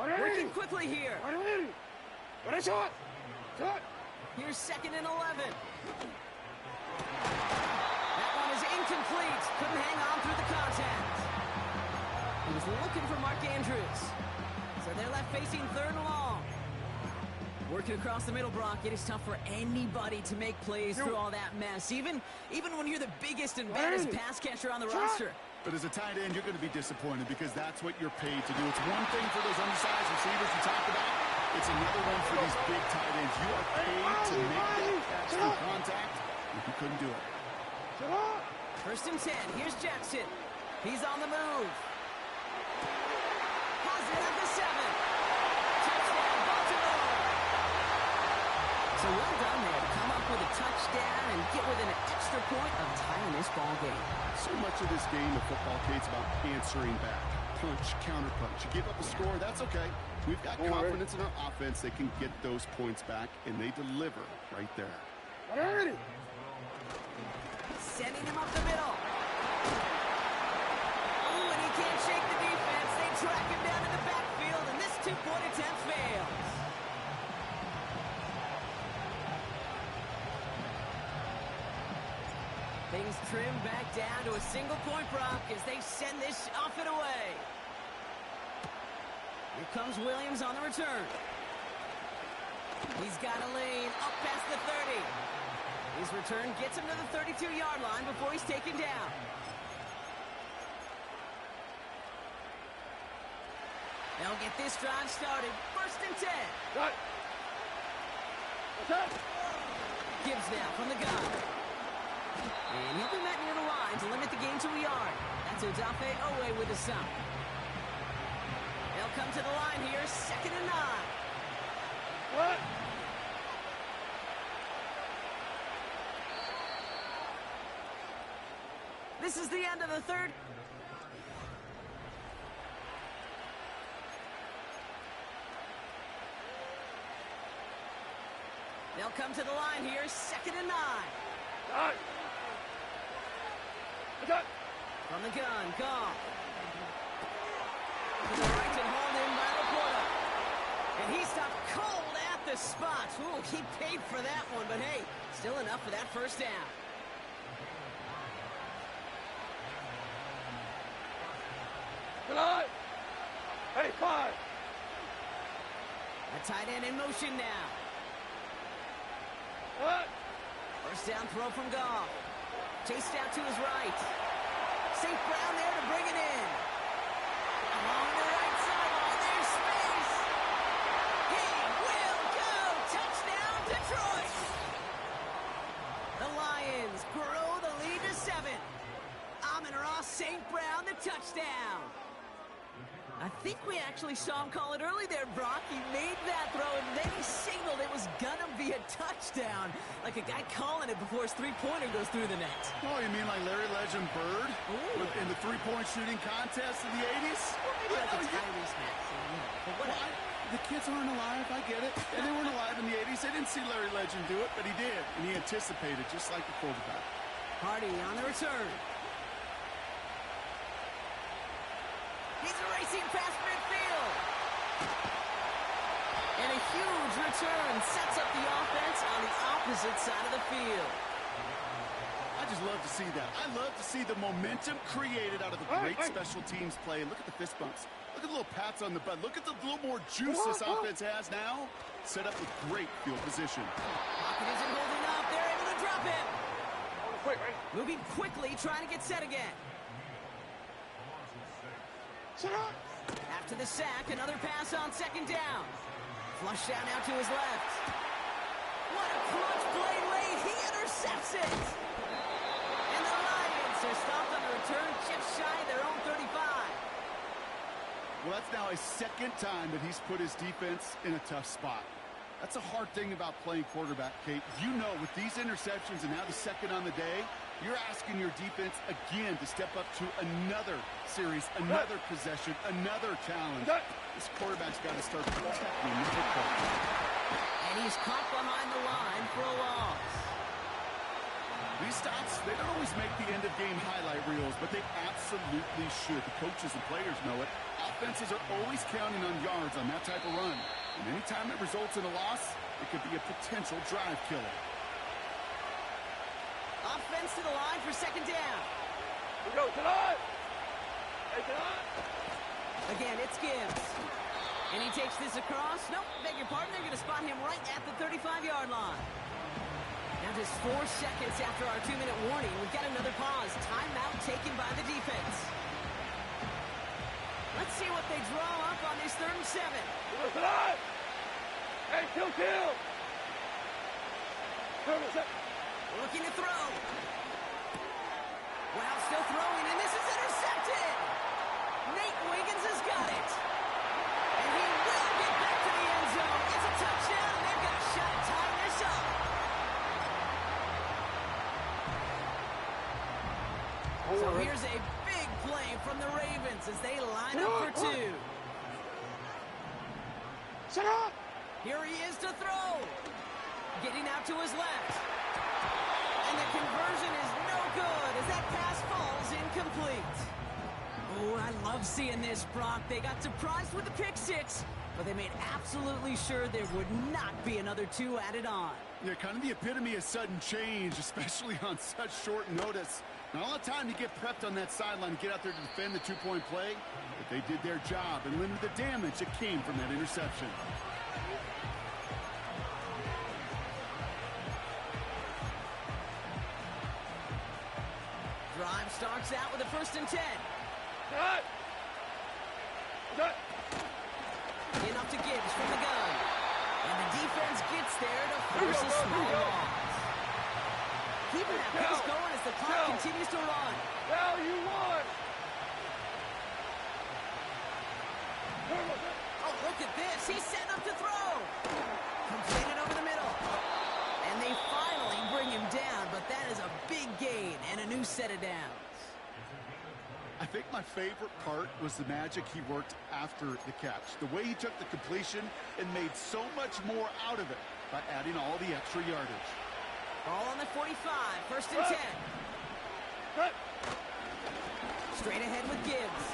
Working quickly here. Shot. Here's 2nd and 11. That one is incomplete. Couldn't hang on through the contact. He was looking for Mark Andrews. So they're left facing 3rd and long. Working across the middle, Brock, it is tough for anybody to make plays through all that mess, even when you're the biggest and baddest pass catcher on the roster. But as a tight end, you're going to be disappointed because that's what you're paid to do. It's one thing for those undersized receivers you talked about. It's another one for these big tight ends. You are paid to make that catch through contact, if you couldn't do it. 1st and 10. Here's Jackson. He's on the move. Has it at the 7. Touchdown, Baltimore. So well done there to come up with a touchdown and get within an extra point of tying this ball game. So much of this game of football, Kate's about answering back. Punch, counter punch. You give up a score, that's okay. We've got confidence in our offense. They can get those points back, and they deliver right there. Sending him up the middle. Ooh, and he can't shake the defense. They track him down in the backfield, and this 2-point attempt fails. Things trim back down to a single point, Brock, as they send this off and away. Here comes Williams on the return. He's got a lane up past the 30. His return gets him to the 32-yard line before he's taken down. They'll get this drive started. 1st and 10. Gibbs now from the gun. And he'll be met near the line to limit the gain to a yard. That's Odafe Owe with a stop. They'll come to the line here, 2nd and 9. This is the end of the 3rd. They'll come to the line here, 2nd and 9. From the gun, Goff. To the right and hauled in by Laporta. And he stopped cold at the spot. Ooh, he paid for that one, but hey, still enough for that 1st down. Hey, 5. A tight end in motion now. 1st down throw from Goff. Chased out to his right. St. Brown there to bring it in. Along the right side, there's space. He will go. Touchdown, Detroit. The Lions grow the lead to 7. Amon-Ra St. Brown, the touchdown. I think we actually saw him call it early there, Brock. He made that throw, and then he signaled it was going to be a touchdown. Like a guy calling it before his three-pointer goes through the net. Oh, you mean like Larry Legend Bird in the three-point shooting contest in the 80s? Well, maybe like a Tyrese Maxey, but whatever. The kids aren't alive, I get it. And they weren't alive in the 80s. They didn't see Larry Legend do it, but he did. And he anticipated, just like the quarterback. Hardy on the return. He's racing past midfield. And a huge return sets up the offense on the opposite side of the field. I just love to see that. I love to see the momentum created out of the great special teams play. Look at the fist bumps. Look at the little pats on the butt. Look at the little more juice this offense has now. Set up with great field position. Pocket isn't holding up. They're able to drop him. Moving quickly, trying to get set again. After the sack, another pass on 2nd down. Flush down out to his left. What a clutch play late. He intercepts it. And the Lions are stopped on the return just shy of their own 35. Well, that's now a 2nd time that he's put his defense in a tough spot. That's a hard thing about playing quarterback, Kate. You know, with these interceptions and now the 2nd on the day, you're asking your defense again to step up to another series, another possession, another challenge. This quarterback's got to start protecting the football. And he's caught behind the line for a loss. These stops, they don't always make the end-of-game highlight reels, but they absolutely should. The coaches and players know it. Offenses are always counting on yards on that type of run. And anytime it results in a loss, it could be a potential drive killer. Offense to the line for 2nd down. We go tonight. Hey, tonight. Again, it's Gibbs. And he takes this across. Nope, beg your pardon. They're going to spot him right at the 35-yard line. Now just 4 seconds after our 2-minute warning, we've got another pause. Timeout taken by the defense. Let's see what they draw up on this 3rd and 7. Hey, kill! Looking to throw. Wow, still throwing, and this is intercepted. Nate Wiggins has got it. And he will get back to the end zone. It's a touchdown, and they've got a shot at tying this up. So here's a big play from the Ravens as they line up for 2. Shut up! Here he is to throw. Getting out to his left. And the conversion is no good as that pass falls incomplete. Oh, I love seeing this, Brock. They got surprised with the pick 6, but they made absolutely sure there would not be another 2 added on. Yeah, kind of the epitome of sudden change, especially on such short notice. Not a lot of time to get prepped on that sideline and get out there to defend the 2-point play, but they did their job and limited the damage that came from that interception. Drive starts out with a 1st and 10. Enough to Gibbs from the gun. And the defense gets there to force a small loss. Keeping that pace going as the clock continues to run. Hell, you won! Oh, look at this. He's set up to throw. Completed over the middle. And they finally bring him down, but that is a big gain and a new set of downs. I think my favorite part was the magic he worked after the catch. The way he took the completion and made so much more out of it by adding all the extra yardage. Ball on the 45, 1st and 10. Straight ahead with Gibbs.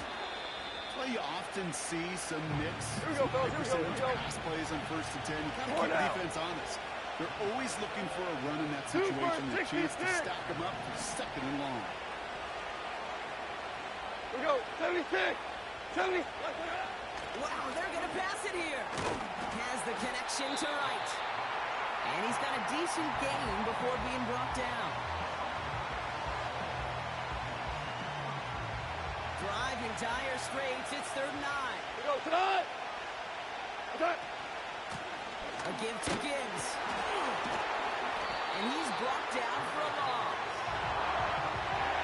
Well, you often see some mix, percentage pass plays on 1st and 10. You got to keep the defense honest. They're always looking for a run in that situation, a chance to stack them up for 2nd and long. Here we go, 76, 70. Wow, they're going to pass it here. Has the connection to right. And he's got a decent gain before being brought down. Driving tire straights, it's 3rd and 9. Here we go, tonight. A give to Gibbs. And he's brought down for a loss.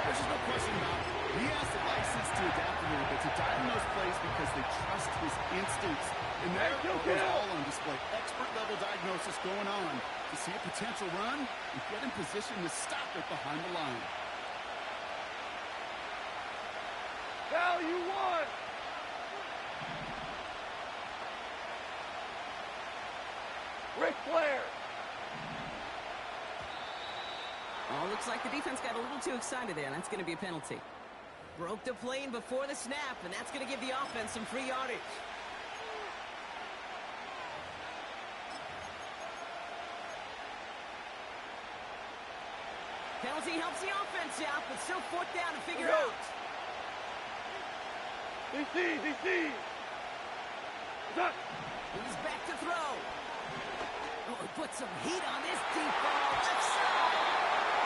There's just no question about it. He has the license to adapt a little bit, to diagnose plays because they trust his instincts. And there it goes all on display. Expert-level diagnosis going on to see a potential run and get in position to stop it behind the line. Hell, you won! Ric Flair! Oh, looks like the defense got a little too excited there. That's going to be a penalty. Broke the plane before the snap, and that's going to give the offense some free yardage. Penalty helps the offense out, but still 4th down to figure out. DC! He's back to throw. Oh, he put some heat on this deep ball. Left side.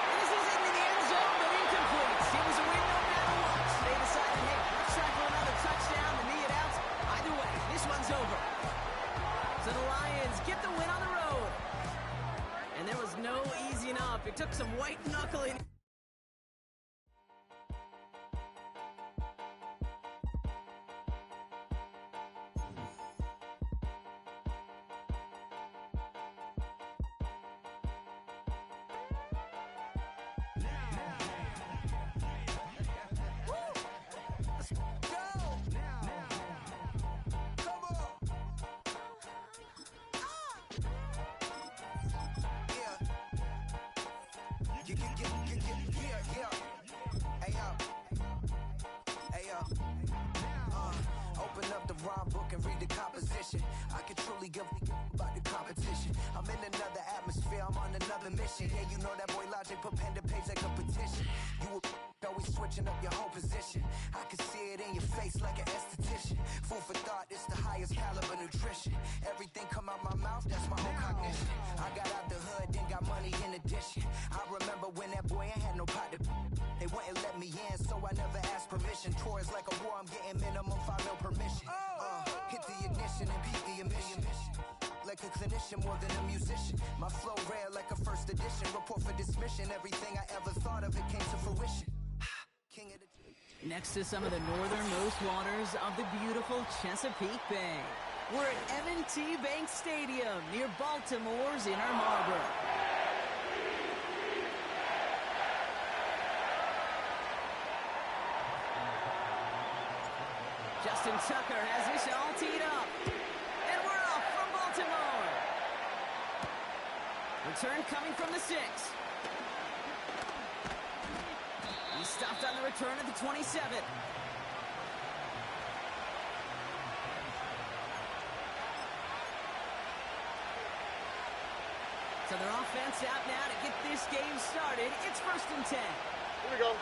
And this is into the end zone, but incomplete. It was a win no matter what. They decided, hey, let's try for another touchdown to knee it out. Either way, this one's over. So the Lions get the win on the road. And there was no easing up. It took some white knuckling. Open up the rhyme book and read the composition. I can truly give about the competition. I'm in another atmosphere, I'm on another mission. Yeah, you know that boy Logic put pen to page like a petition. You always me switching up your whole position. I can see it in your face like an esthetician. Food for thought, it's the highest caliber nutrition. Everything come out my mouth, that's my own cognition. I got out the hood, then got money in addition. I remember when that boy ain't had no pot to... They wouldn't let me in, so I never asked permission. Tours like a war, I'm getting minimum 5 mil permission. Hit the ignition and beat the emission. Like a clinician more than a musician. My flow rare like a first edition. Report for dismission. Everything I ever thought of, it came to fruition. King of the... Next to some of the northernmost waters of the beautiful Chesapeake Bay. We're at M&T Bank Stadium near Baltimore's Inner Harbor. Justin Tucker has this all teed up. And we're off from Baltimore. Return coming from the 6. He stopped on the return at the 27. So their offense out now to get this game started. It's 1st and 10. Here we go.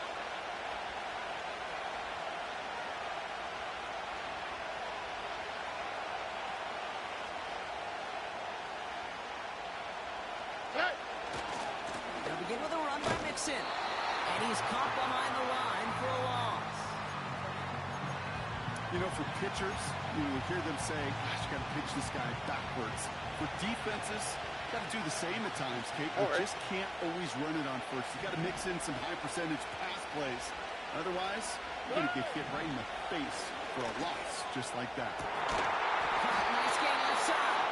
They'll begin with a run by Mixon. And he's caught behind the line for a loss. You know, for pitchers, you hear them say, gosh, you got to pitch this guy backwards. For defenses, got to do the same at times, Kate. You just can't always run it on first. You got to mix in some high percentage pass plays. Otherwise, you're going to get hit right in the face for a loss just like that. Nice game left side.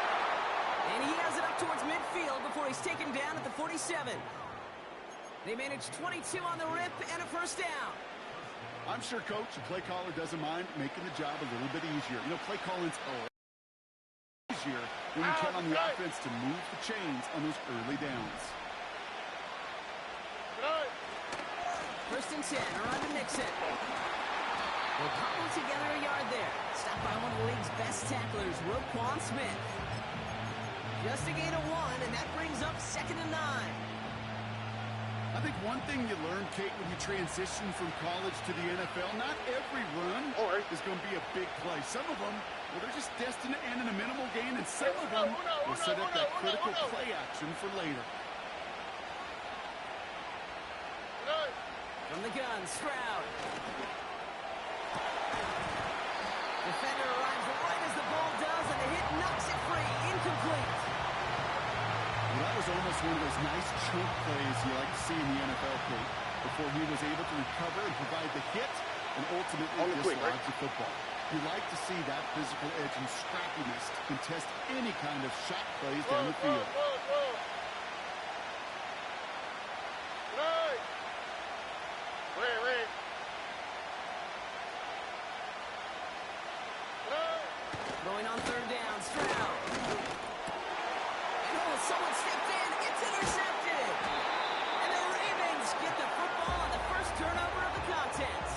And he has it up towards midfield before he's taken down at the 47. They managed 22 on the rip and a 1st down. I'm sure, Coach, the play caller doesn't mind making the job a little bit easier. You know, play calling's easier when you count on the offense to move the chains on those early downs. 1st and 10, around to Nixon. We'll cobble together a yard there. Stopped by one of the league's best tacklers, Roquan Smith. Just a gain of 1, and that brings up 2nd and 9. I think one thing you learn, Kate, when you transition from college to the NFL, not every run is going to be a big play. Some of them, well, they're just destined to end in a minimal gain, and some of them will set up that critical play action for later. From the gun, Stroud. Defender arrives right as the ball does, and the hit knocks it free. Incomplete. Well, that was almost one of those nice choke plays you like to see in the NFL, Kate, before he was able to recover and provide the hit and ultimately dislodge the football. You like to see that physical edge and scrappiness to contest any kind of shot plays down the field. Throwing on 3rd down, Stroud. Oh, someone stepped in. It's intercepted. And the Ravens get the football on the 1st turnover of the contest.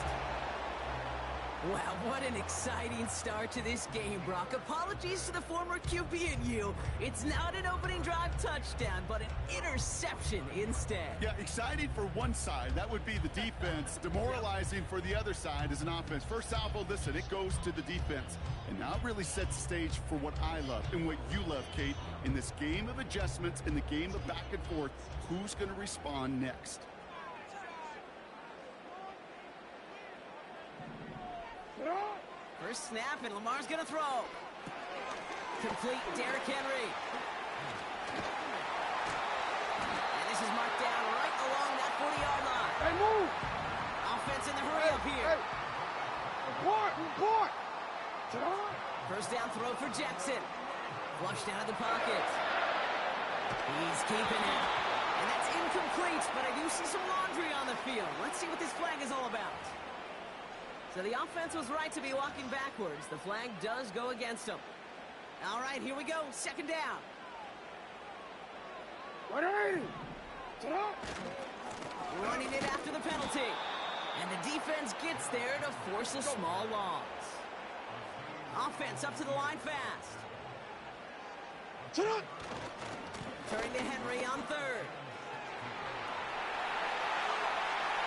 Wow, what an exciting start to this game, Brock. Apologies to the former QB and you. It's not an opening drive touchdown, but an interception instead. Yeah, exciting for one side. That would be the defense. Demoralizing for the other side as an offense. First salvo, listen, it goes to the defense. And now it really sets the stage for what I love and what you love, Kate. In this game of adjustments, in the game of back and forth, who's going to respond next? First snap, and Lamar's going to throw. Complete, Derrick Henry. And this is marked down right along that 40-yard line. Hey, move! Offense in the hurry up here. Report! 1st down throw for Jackson. Flushed out of the pocket. He's keeping it. And that's incomplete, but I do see some laundry on the field. Let's see what this flag is all about. So the offense was right to be walking backwards. The flag does go against them. All right, here we go. 2nd down. Running it after the penalty. And the defense gets there to force a small loss. Offense up to the line fast. Turning to Henry on 3rd.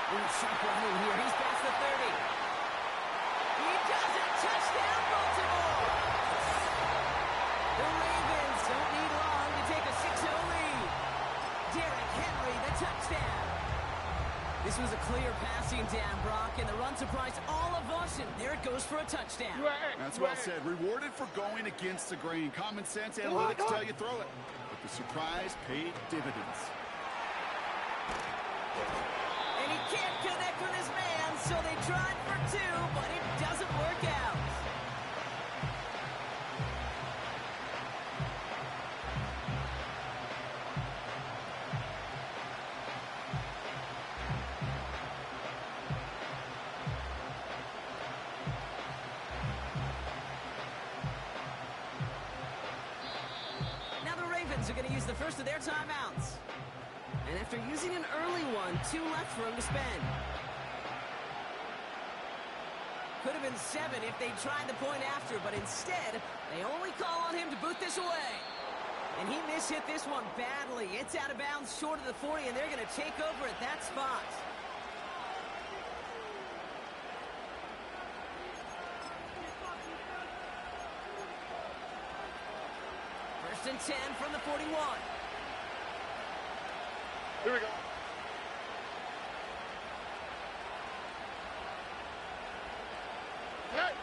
Ooh, sharp running here. He's past the 30. He does it. Touchdown, Baltimore. The Ravens don't need long to take a 6-0 lead. Derrick Henry, the touchdown. This was a clear passing down, Brock, and the run surprised all of us, and there it goes for a touchdown. That's well said. Rewarded for going against the grain. Common sense analytics tell you throw it. But the surprise paid dividends. And he can't connect with his man, so they tried for two, but it doesn't work out. Are going to use the first of their timeouts. And after using an early one, 2 left for him to spend. Could have been 7 if they tried the point after, but instead, they only call on him to boot this away. And he mishit this one badly. It's out of bounds short of the 40, and they're going to take over at that spot. First and 10 from the 41. Here we go. Hey.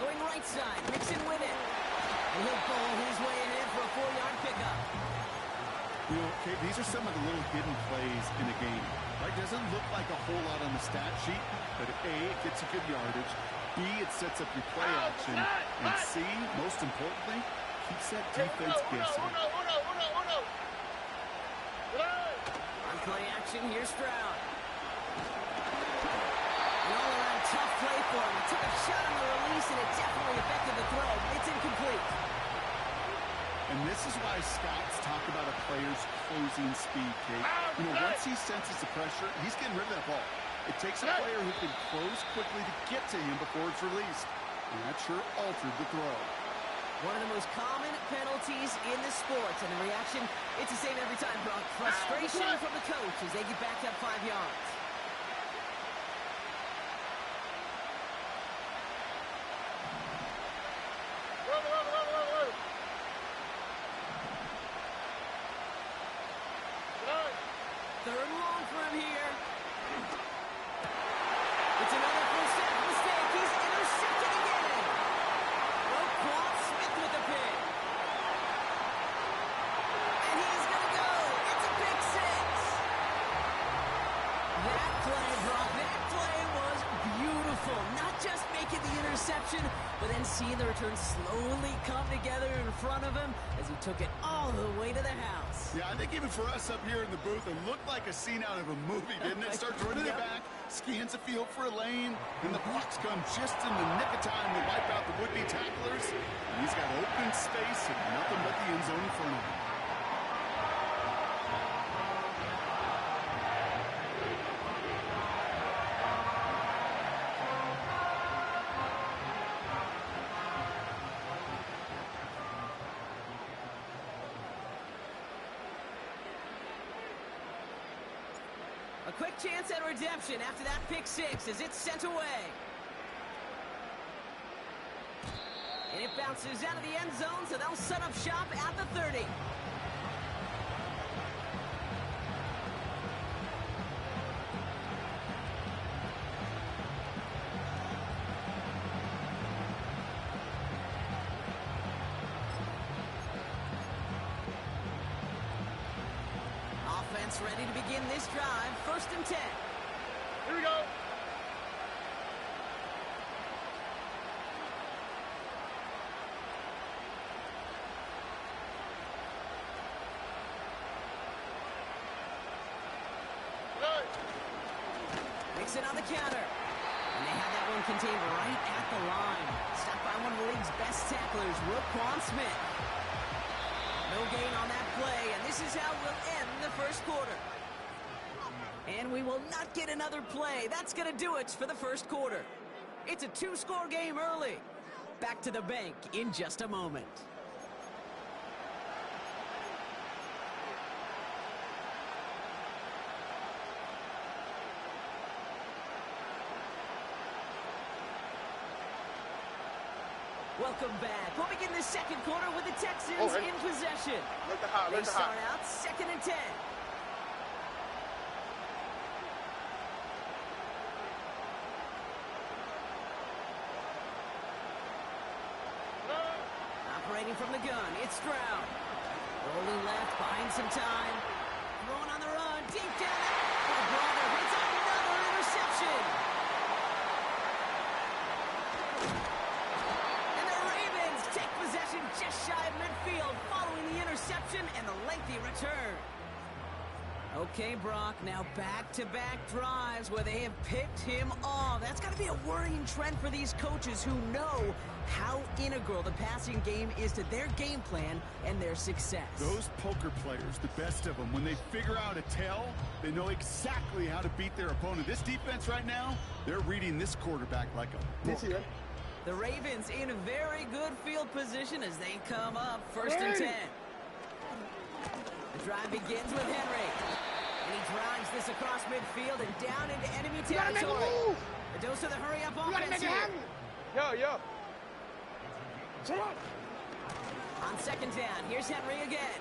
Going right side, Mixon with it. And he'll bowl his way ahead for a 4-yard pickup. You know, okay, these are some of the little hidden plays in a game. Right? Doesn't look like a whole lot on the stat sheet, but A, it gets you good yardage. B, it sets up your play action. And C, most importantly, keeps that defense guessing. On play action, here's Stroud. An all-around tough play for him. He took a shot on the release, and it definitely affected the throw. It's incomplete. And this is why scouts talk about a player's closing speed, Kate. You know, once he senses the pressure, he's getting rid of that ball. It takes a player who can close quickly to get to him before it's released. And that sure altered the throw. One of the most common penalties in the sport, and the reaction, it's the same every time, Brock. Frustration from the coach as they get back up 5 yards. Third and long for him here. It's another first step mistake. He's intercepted again. Roquan Smith with the pick. And he's going to go. It's a pick 6. That play, Brock, that play was beautiful. Not just making the interception, but then seeing the return slowly come together in front of him as he took it all the way to the house. Yeah, I think even for us up here in the booth, it looked like a scene out of a movie, didn't it? Starts running it back, scans the field for a lane, and the blocks come just in the nick of time to wipe out the would-be tacklers. And he's got open space and nothing but the end zone in front of him. A quick chance at redemption after that pick 6 as it's sent away. And it bounces out of the end zone, so they'll set up shop at the 30. Offense ready to begin this drive. First and 10. Here we go. Mixon on the counter. And they have that one contained right at the line. Stopped by one of the league's best tacklers, Roquan Smith. No gain on that play, and this is how we'll end the first quarter. And we will not get another play. That's going to do it for the first quarter. It's a 2-score game early. Back to the bank in just a moment. Welcome back. We'll begin the second quarter with the Texans in possession. They start out 2nd and 10. Operating from the gun, it's Stroud. Rolling left, buying some time. Throwing on the run, deep down. Oh, brother, hits another interception. And the Ravens take possession just shy of midfield following the interception and the lengthy return. Okay, Brock, now back-to-back drives where they have picked him off. That's got to be a worrying trend for these coaches who know how integral the passing game is to their game plan and their success. Those poker players, the best of them, when they figure out a tell, they know exactly how to beat their opponent. This defense right now, they're reading this quarterback like a book. The Ravens in a very good field position as they come up 1st and 10. The drive begins with Henry. And he drives this across midfield and down into enemy territory. A dose of the hurry-up offense here. Yo. On 2nd down, here's Henry again.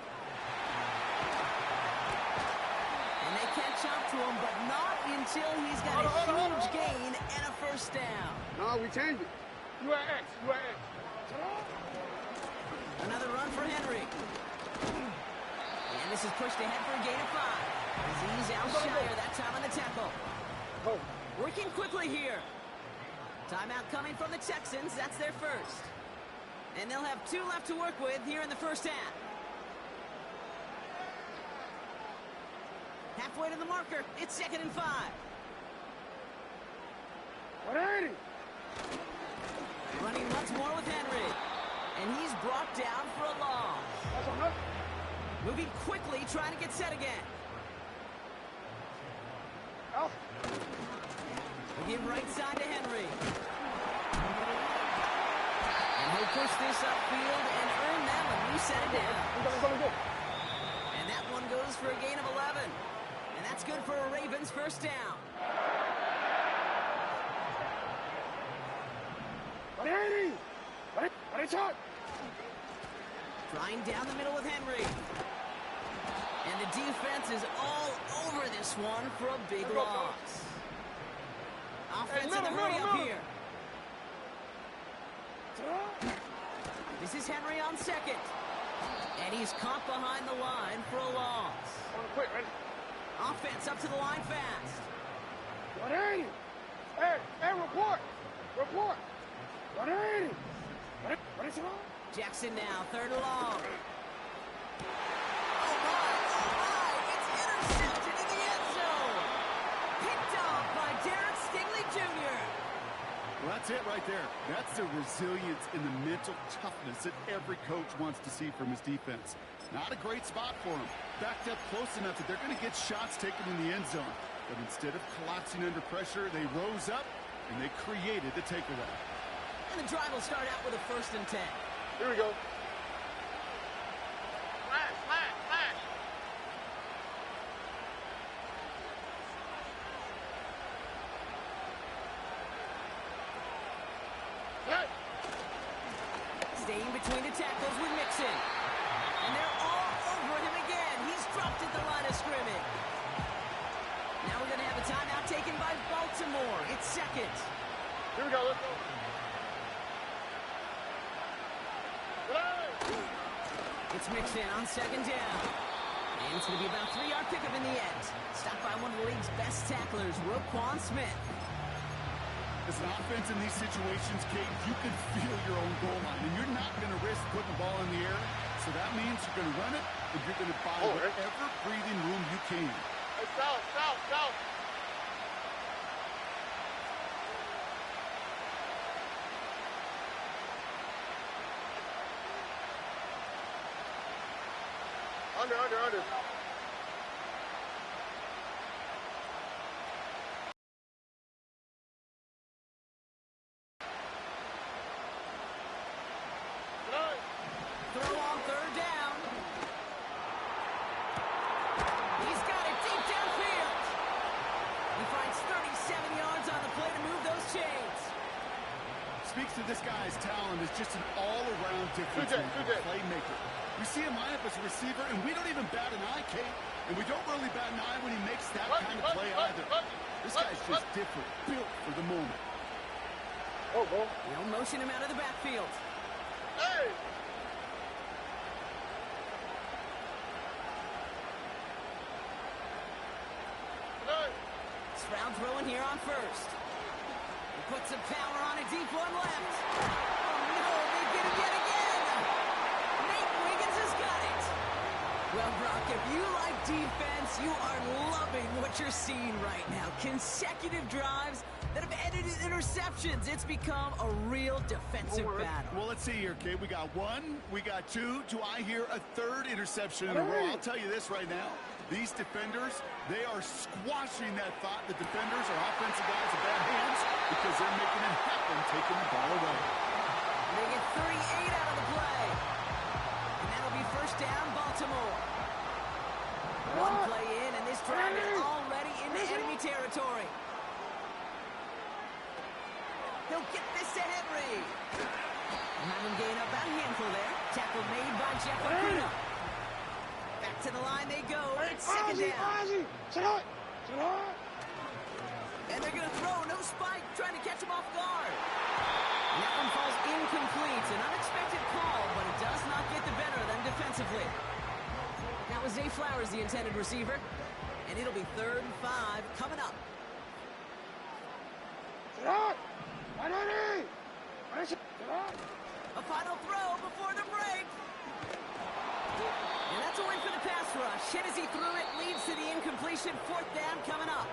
And they catch up to him, but not until he's got a huge gain and a 1st down. No, we changed it. You are X. Another run for Henry. And this is pushed ahead for a gain of 5. He's out Shire that time on the tackle. Working quickly here. Timeout coming from the Texans. That's their 1st. And they'll have 2 left to work with here in the 1st half. Halfway to the marker. It's 2nd and 5. 180. Running once more with Henry. And he's brought down for a loss. Moving quickly, trying to get set again. We'll give right side to Henry. And he'll push this upfield and earn that one. Reset it down. And that one goes for a gain of 11. And that's good for a Ravens 1st down. 180. What a shot. Trying down the middle with Henry. And the defense is all over this one for a big loss. Offense in the hurry-up here. This is Henry on 2nd. And he's caught behind the line for a loss. Offense up to the line fast. 180. Hey, report. 180. What is it on? Jackson now, 3rd and long. Oh my, it's intercepted in the end zone. Picked off by Derek Stingley Jr. Well, that's it right there. That's the resilience and the mental toughness that every coach wants to see from his defense. Not a great spot for him. Backed up close enough that they're going to get shots taken in the end zone. But instead of collapsing under pressure, they rose up and they created the takeaway. And the drive will start out with a 1st and 10. Here we go. Flash. Staying between the tackles with Mixon. And they're all over him again. He's dropped at the line of scrimmage. Now we're going to have a timeout taken by Baltimore. It's 2nd. Here we go, let's go. It's Mixon on 2nd down. And it's going to be about a 3-yard pickup in the end. Stopped by one of the league's best tacklers, Roquan Smith. As an offense in these situations, Kate, you can feel your own goal line, and you're not going to risk putting the ball in the air. So that means you're going to run it, and you're going to buy whatever breathing room you can. Hey, south. Under. Throw on 3rd down. He's got it deep downfield. He finds 37 yards on the play to move those chains. speaks to this guy's talent is just an all-around difference playmaker. We see him line up as a receiver, and we don't even bat an eye, Kate. And we don't really bat an eye when he makes that kind of play either. This guy's just different, built for the moment. They'll motion him out of the backfield. Hey! Stroud throwing here on first. He puts some power on a deep one left. Oh, no, they get it yet again. Nate Wiggins has got it. Well, Brock, if you like defense, you are loving what you're seeing right now. Consecutive drives that have ended in interceptions. It's become a real defensive battle. Well, let's see here, Kate. We got one, we got two. Do I hear a third interception in a row? I'll tell you this right now. These defenders, they are squashing that thought the defenders are offensive guys in bad hands because they're making it happen, taking the ball away. They get 38 out of the play. And that'll be first down, Baltimore. One play in, and this drive is already into enemy territory. He'll get this to Henry. Have him gain up about a handful there. Tackle made by Jeff Okuda. Back to the line they go. It's second down. And they're going to throw. No spike. Trying to catch him off guard. And that one falls incomplete. An unexpected call, but it does not get the better of them defensively. That was Zay Flowers, the intended receiver. And it'll be 3rd and 5 coming up. A final throw before the break. And that's a win for the pass rush. Hit as he threw it, leads to the incompletion. 4th down coming up.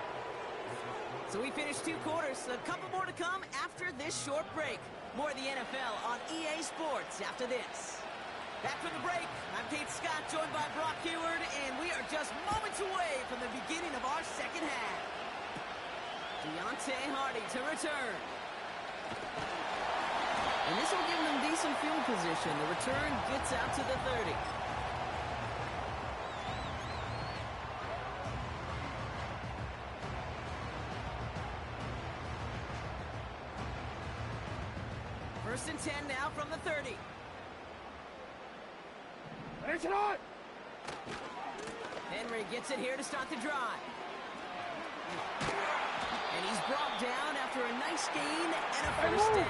So we finished 2 quarters. A couple more to come after this short break. More of the NFL on EA Sports after this. Back from the break, I'm Kate Scott, joined by Brock Heward, and we are just moments away from the beginning of our second half. Deontay Hardy to return. And this will give them decent field position. The return gets out to the 30. First and 10 now from the 30. Henry gets it here to start the drive. And he's brought down after a nice gain and a first down.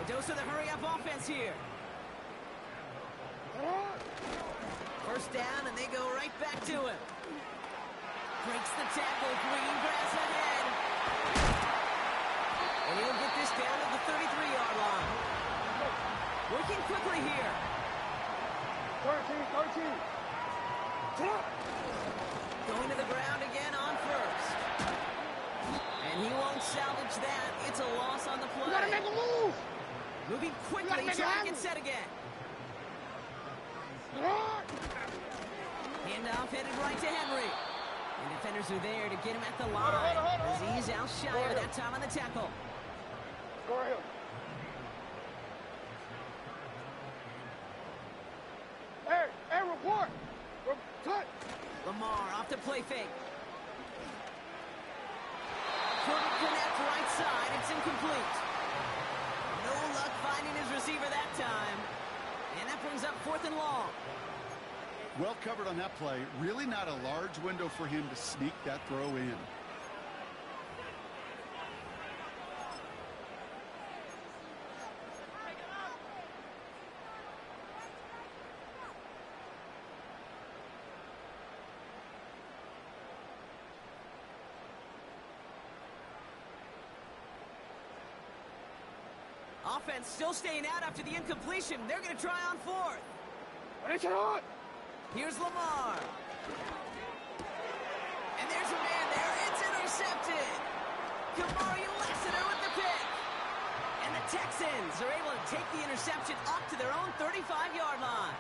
A dose of the hurry-up offense here. First down, and they go right back to him. Breaks the tackle, green grass ahead. And he'll get this down to the 33-yard line. Working quickly here. 13. Going to the ground again on first. And he won't salvage that. It's a loss on the play. You gotta make a move. Moving quickly, trying to get set again. Handoff headed right to Henry. And defenders are there to get him at the line. As he's out shy of that time on the tackle. Go ahead. Hey, report. Cut. Lamar off the play fake. Couldn't connect right side. It's incomplete. No luck finding his receiver that time. And that brings up 4th and long. Well covered on that play. Really not a large window for him to sneak that throw in. Offense still staying out after the incompletion. They're going to try on 4th. Here's Lamar. And there's a man there. It's intercepted. Kamari Lassiter with the pick. And the Texans are able to take the interception up to their own 35-yard line.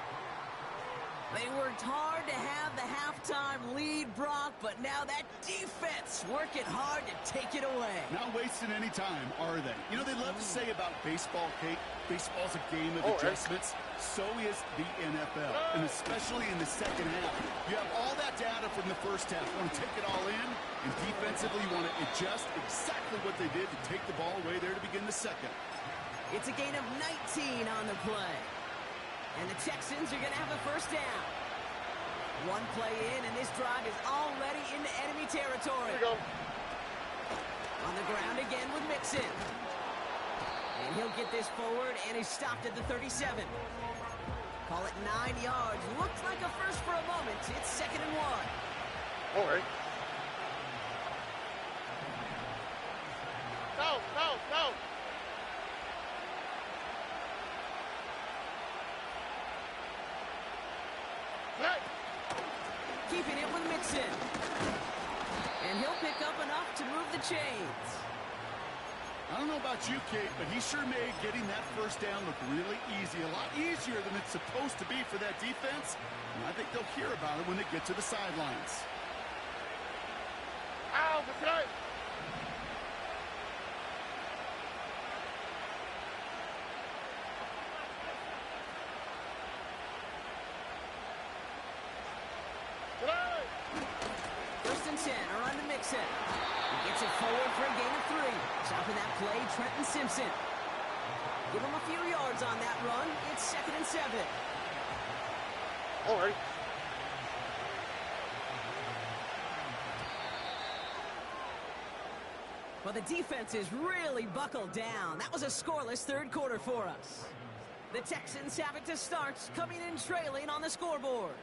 They worked hard to have the halftime lead, Brock, but now that defense working hard to take it away. Not wasting any time, are they? You know, they love to say about baseball, Kate, baseball's a game of adjustments. So is the NFL, and especially in the second half. You have all that data from the first half. You want to take it all in, and defensively you want to adjust exactly what they did to take the ball away there to begin the second. It's a gain of 19 on the play. And the Texans are going to have a first down. One play in, and this drive is already into enemy territory. Here we go. On the ground again with Mixon. And he'll get this forward, and he's stopped at the 37. Call it 9 yards. Looked like a first for a moment. It's 2nd and 1. All right. No, no, no. Keeping it with Mixon. And he'll pick up enough to move the chains. I don't know about you, Kate, but he sure made getting that first down look really easy. A lot easier than it's supposed to be for that defense. And I think they'll hear about it when they get to the sidelines. Ow, that's right. First and 10, around to Mixon. He gets it forward for a gain of 3. Stopping that play, Trenton Simpson. Give him a few yards on that run. It's 2nd and 7. All right. Well, the defense is really buckled down. That was a scoreless third quarter for us. The Texans have it to start, coming in trailing on the scoreboard.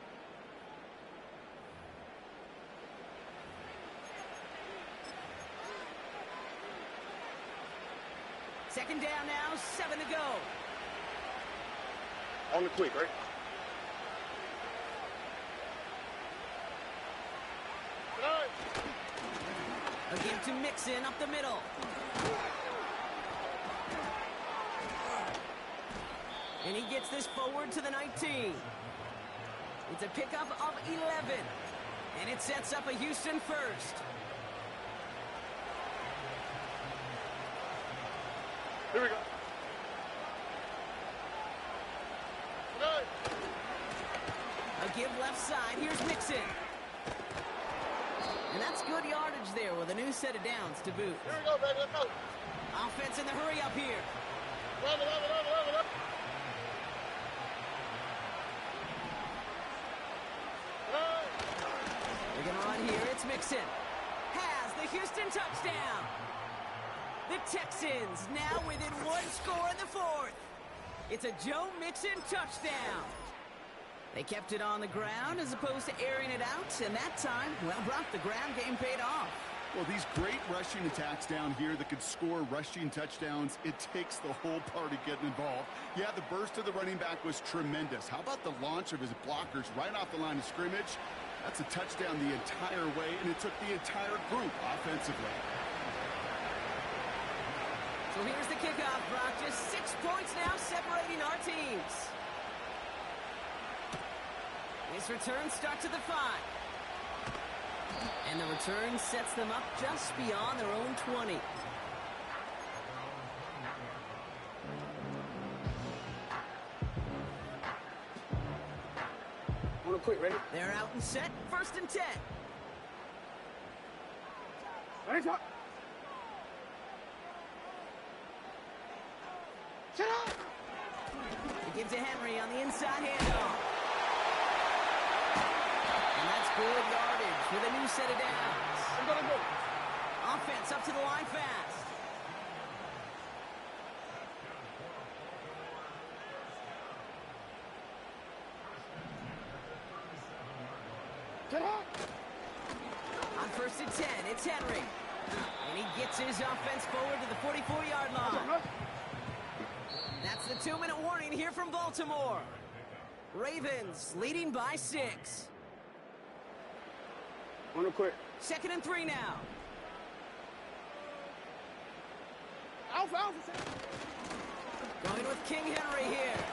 Second down now, 7 to go. On the quick, right? Again to Mixon up the middle. And he gets this forward to the 19. It's a pickup of 11. And it sets up a Houston first. Here we go. A give left side. Here's Mixon. And that's good yardage there with a new set of downs to boot. Here we go, baby. Let's go. Offense in the hurry up here. Love it, love it, love it, love it, love it. They're going to run here. It's Mixon. Has the Houston touchdown. The Texans now within 1 score in the 4th. It's a Joe Mixon touchdown. They kept it on the ground as opposed to airing it out, and that time, well, Brock, the ground game paid off. Well, these great rushing attacks down here that could score rushing touchdowns, it takes the whole party getting involved. Yeah, the burst of the running back was tremendous. How about the launch of his blockers right off the line of scrimmage? That's a touchdown the entire way, and it took the entire group offensively. So here's the kickoff, Brock. Just 6 points now separating our teams. This return starts at the 5. And the return sets them up just beyond their own 20. On the quick, ready? They're out and set. 1st and 10. Ready, talk. Shut up! He gives to Henry on the inside handoff. And that's good yardage with a new set of downs. I'm gonna go. Offense up to the line fast. Shut up! On 1st and 10, it's Henry. And he gets his offense forward to the 44-yard line. That's the 2-minute warning here from Baltimore. Ravens leading by 6. On the quick. 2nd and 3 now. Alpha, Going with King Henry here.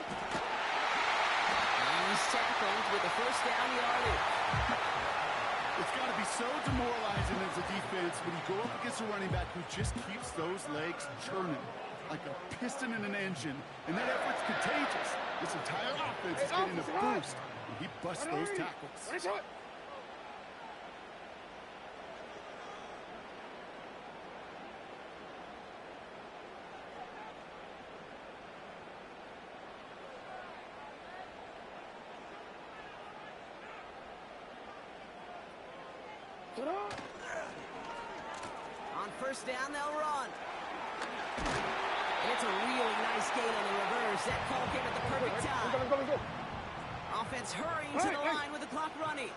And He's tackled with a first down yardage. It's got to be so demoralizing as a defense when you go up against a running back who just keeps those legs churning like a piston in an engine, and that effort's contagious. This entire offense is getting a boost when he busts those tackles. On first down, they'll run. And it's a really nice gain on the reverse. That call came at the perfect time. Offense hurrying to the line with the clock running.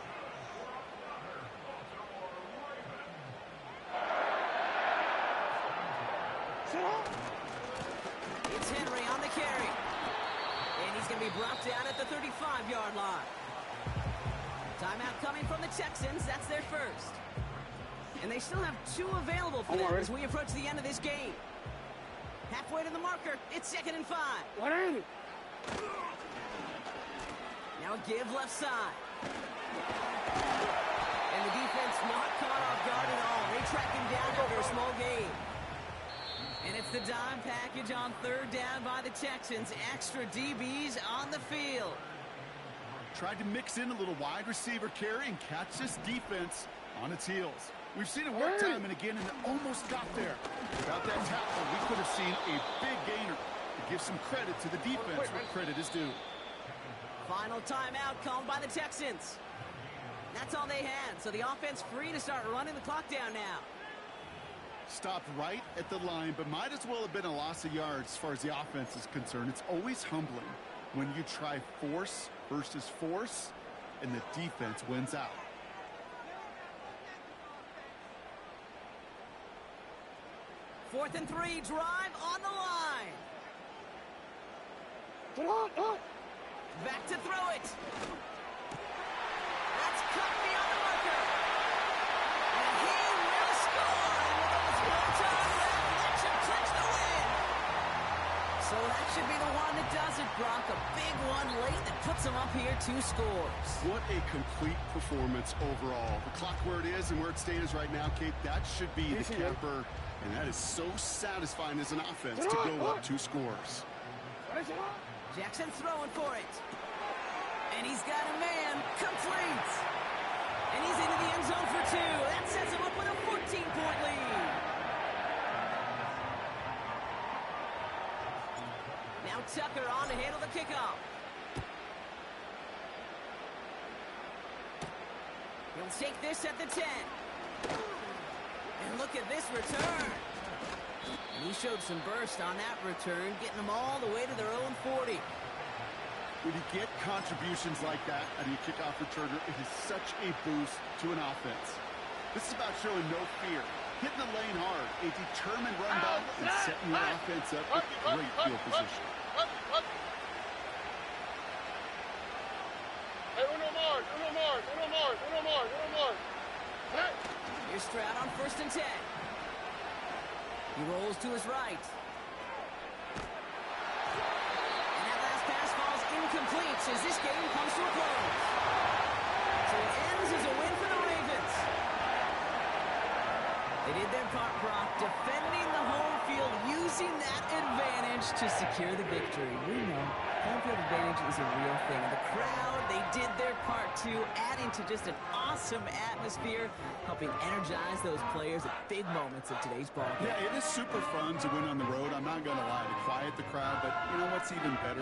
It's Henry on the carry. And he's going to be brought down at the 35-yard line. Timeout coming from the Texans. That's their first. And they still have 2 available for them as we approach the end of this game. Halfway to the marker. It's 2nd and 5. Now a give left side. And the defense not caught off guard at all. They track him down after a small gain. And it's the dime package on 3rd down by the Texans. Extra DBs on the field. Tried to mix in a little wide receiver carry and catch this defense on its heels. We've seen it work time and again, and it almost got there. Without that tackle, we could have seen a big gainer. To give some credit to the defense where credit is due. Final timeout called by the Texans. That's all they had, so the offense free to start running the clock down now. Stopped right at the line, but might as well have been a loss of yards as far as the offense is concerned. It's always humbling when you try force versus force, and the defense wins out. Fourth and 3, drive on the line. Back to throw it. That's cut beyond the marker. And he will score. And with almost no time left, that should clinch the win. So that should be the one that does it, Brock. A big one late that puts them up here 2 scores. What a complete performance overall. The clock where it is and where it stands right now, Kate, that should be the capper. And that is so satisfying as an offense to go up 2 scores. Jackson throwing for it. And he's got a man. Complete. And he's into the end zone for 2. That sets him up with a 14-point lead. Now Tucker on to handle the kickoff. He'll take this at the 10. And look at this return. And he showed some burst on that return, getting them all the way to their own 40. When you get contributions like that out of your kickoff returner, it is such a boost to an offense. This is about showing no fear, hitting the lane hard, a determined run ball, and setting your offense up with great field position. Here's Stroud on 1st and 10. He rolls to his right. And that last pass falls incomplete as this game comes to a close. So it ends as a win for the Ravens. They did their part, Brock, defending the home field, using that advantage to secure the victory. We know home field advantage is a real thing. And the crowd, they did their part too, adding to just an awesome atmosphere, helping energize those players at big moments of today's ball game. Yeah, it is super fun to win on the road. I'm not going to lie, to quiet the crowd, but you know what's even better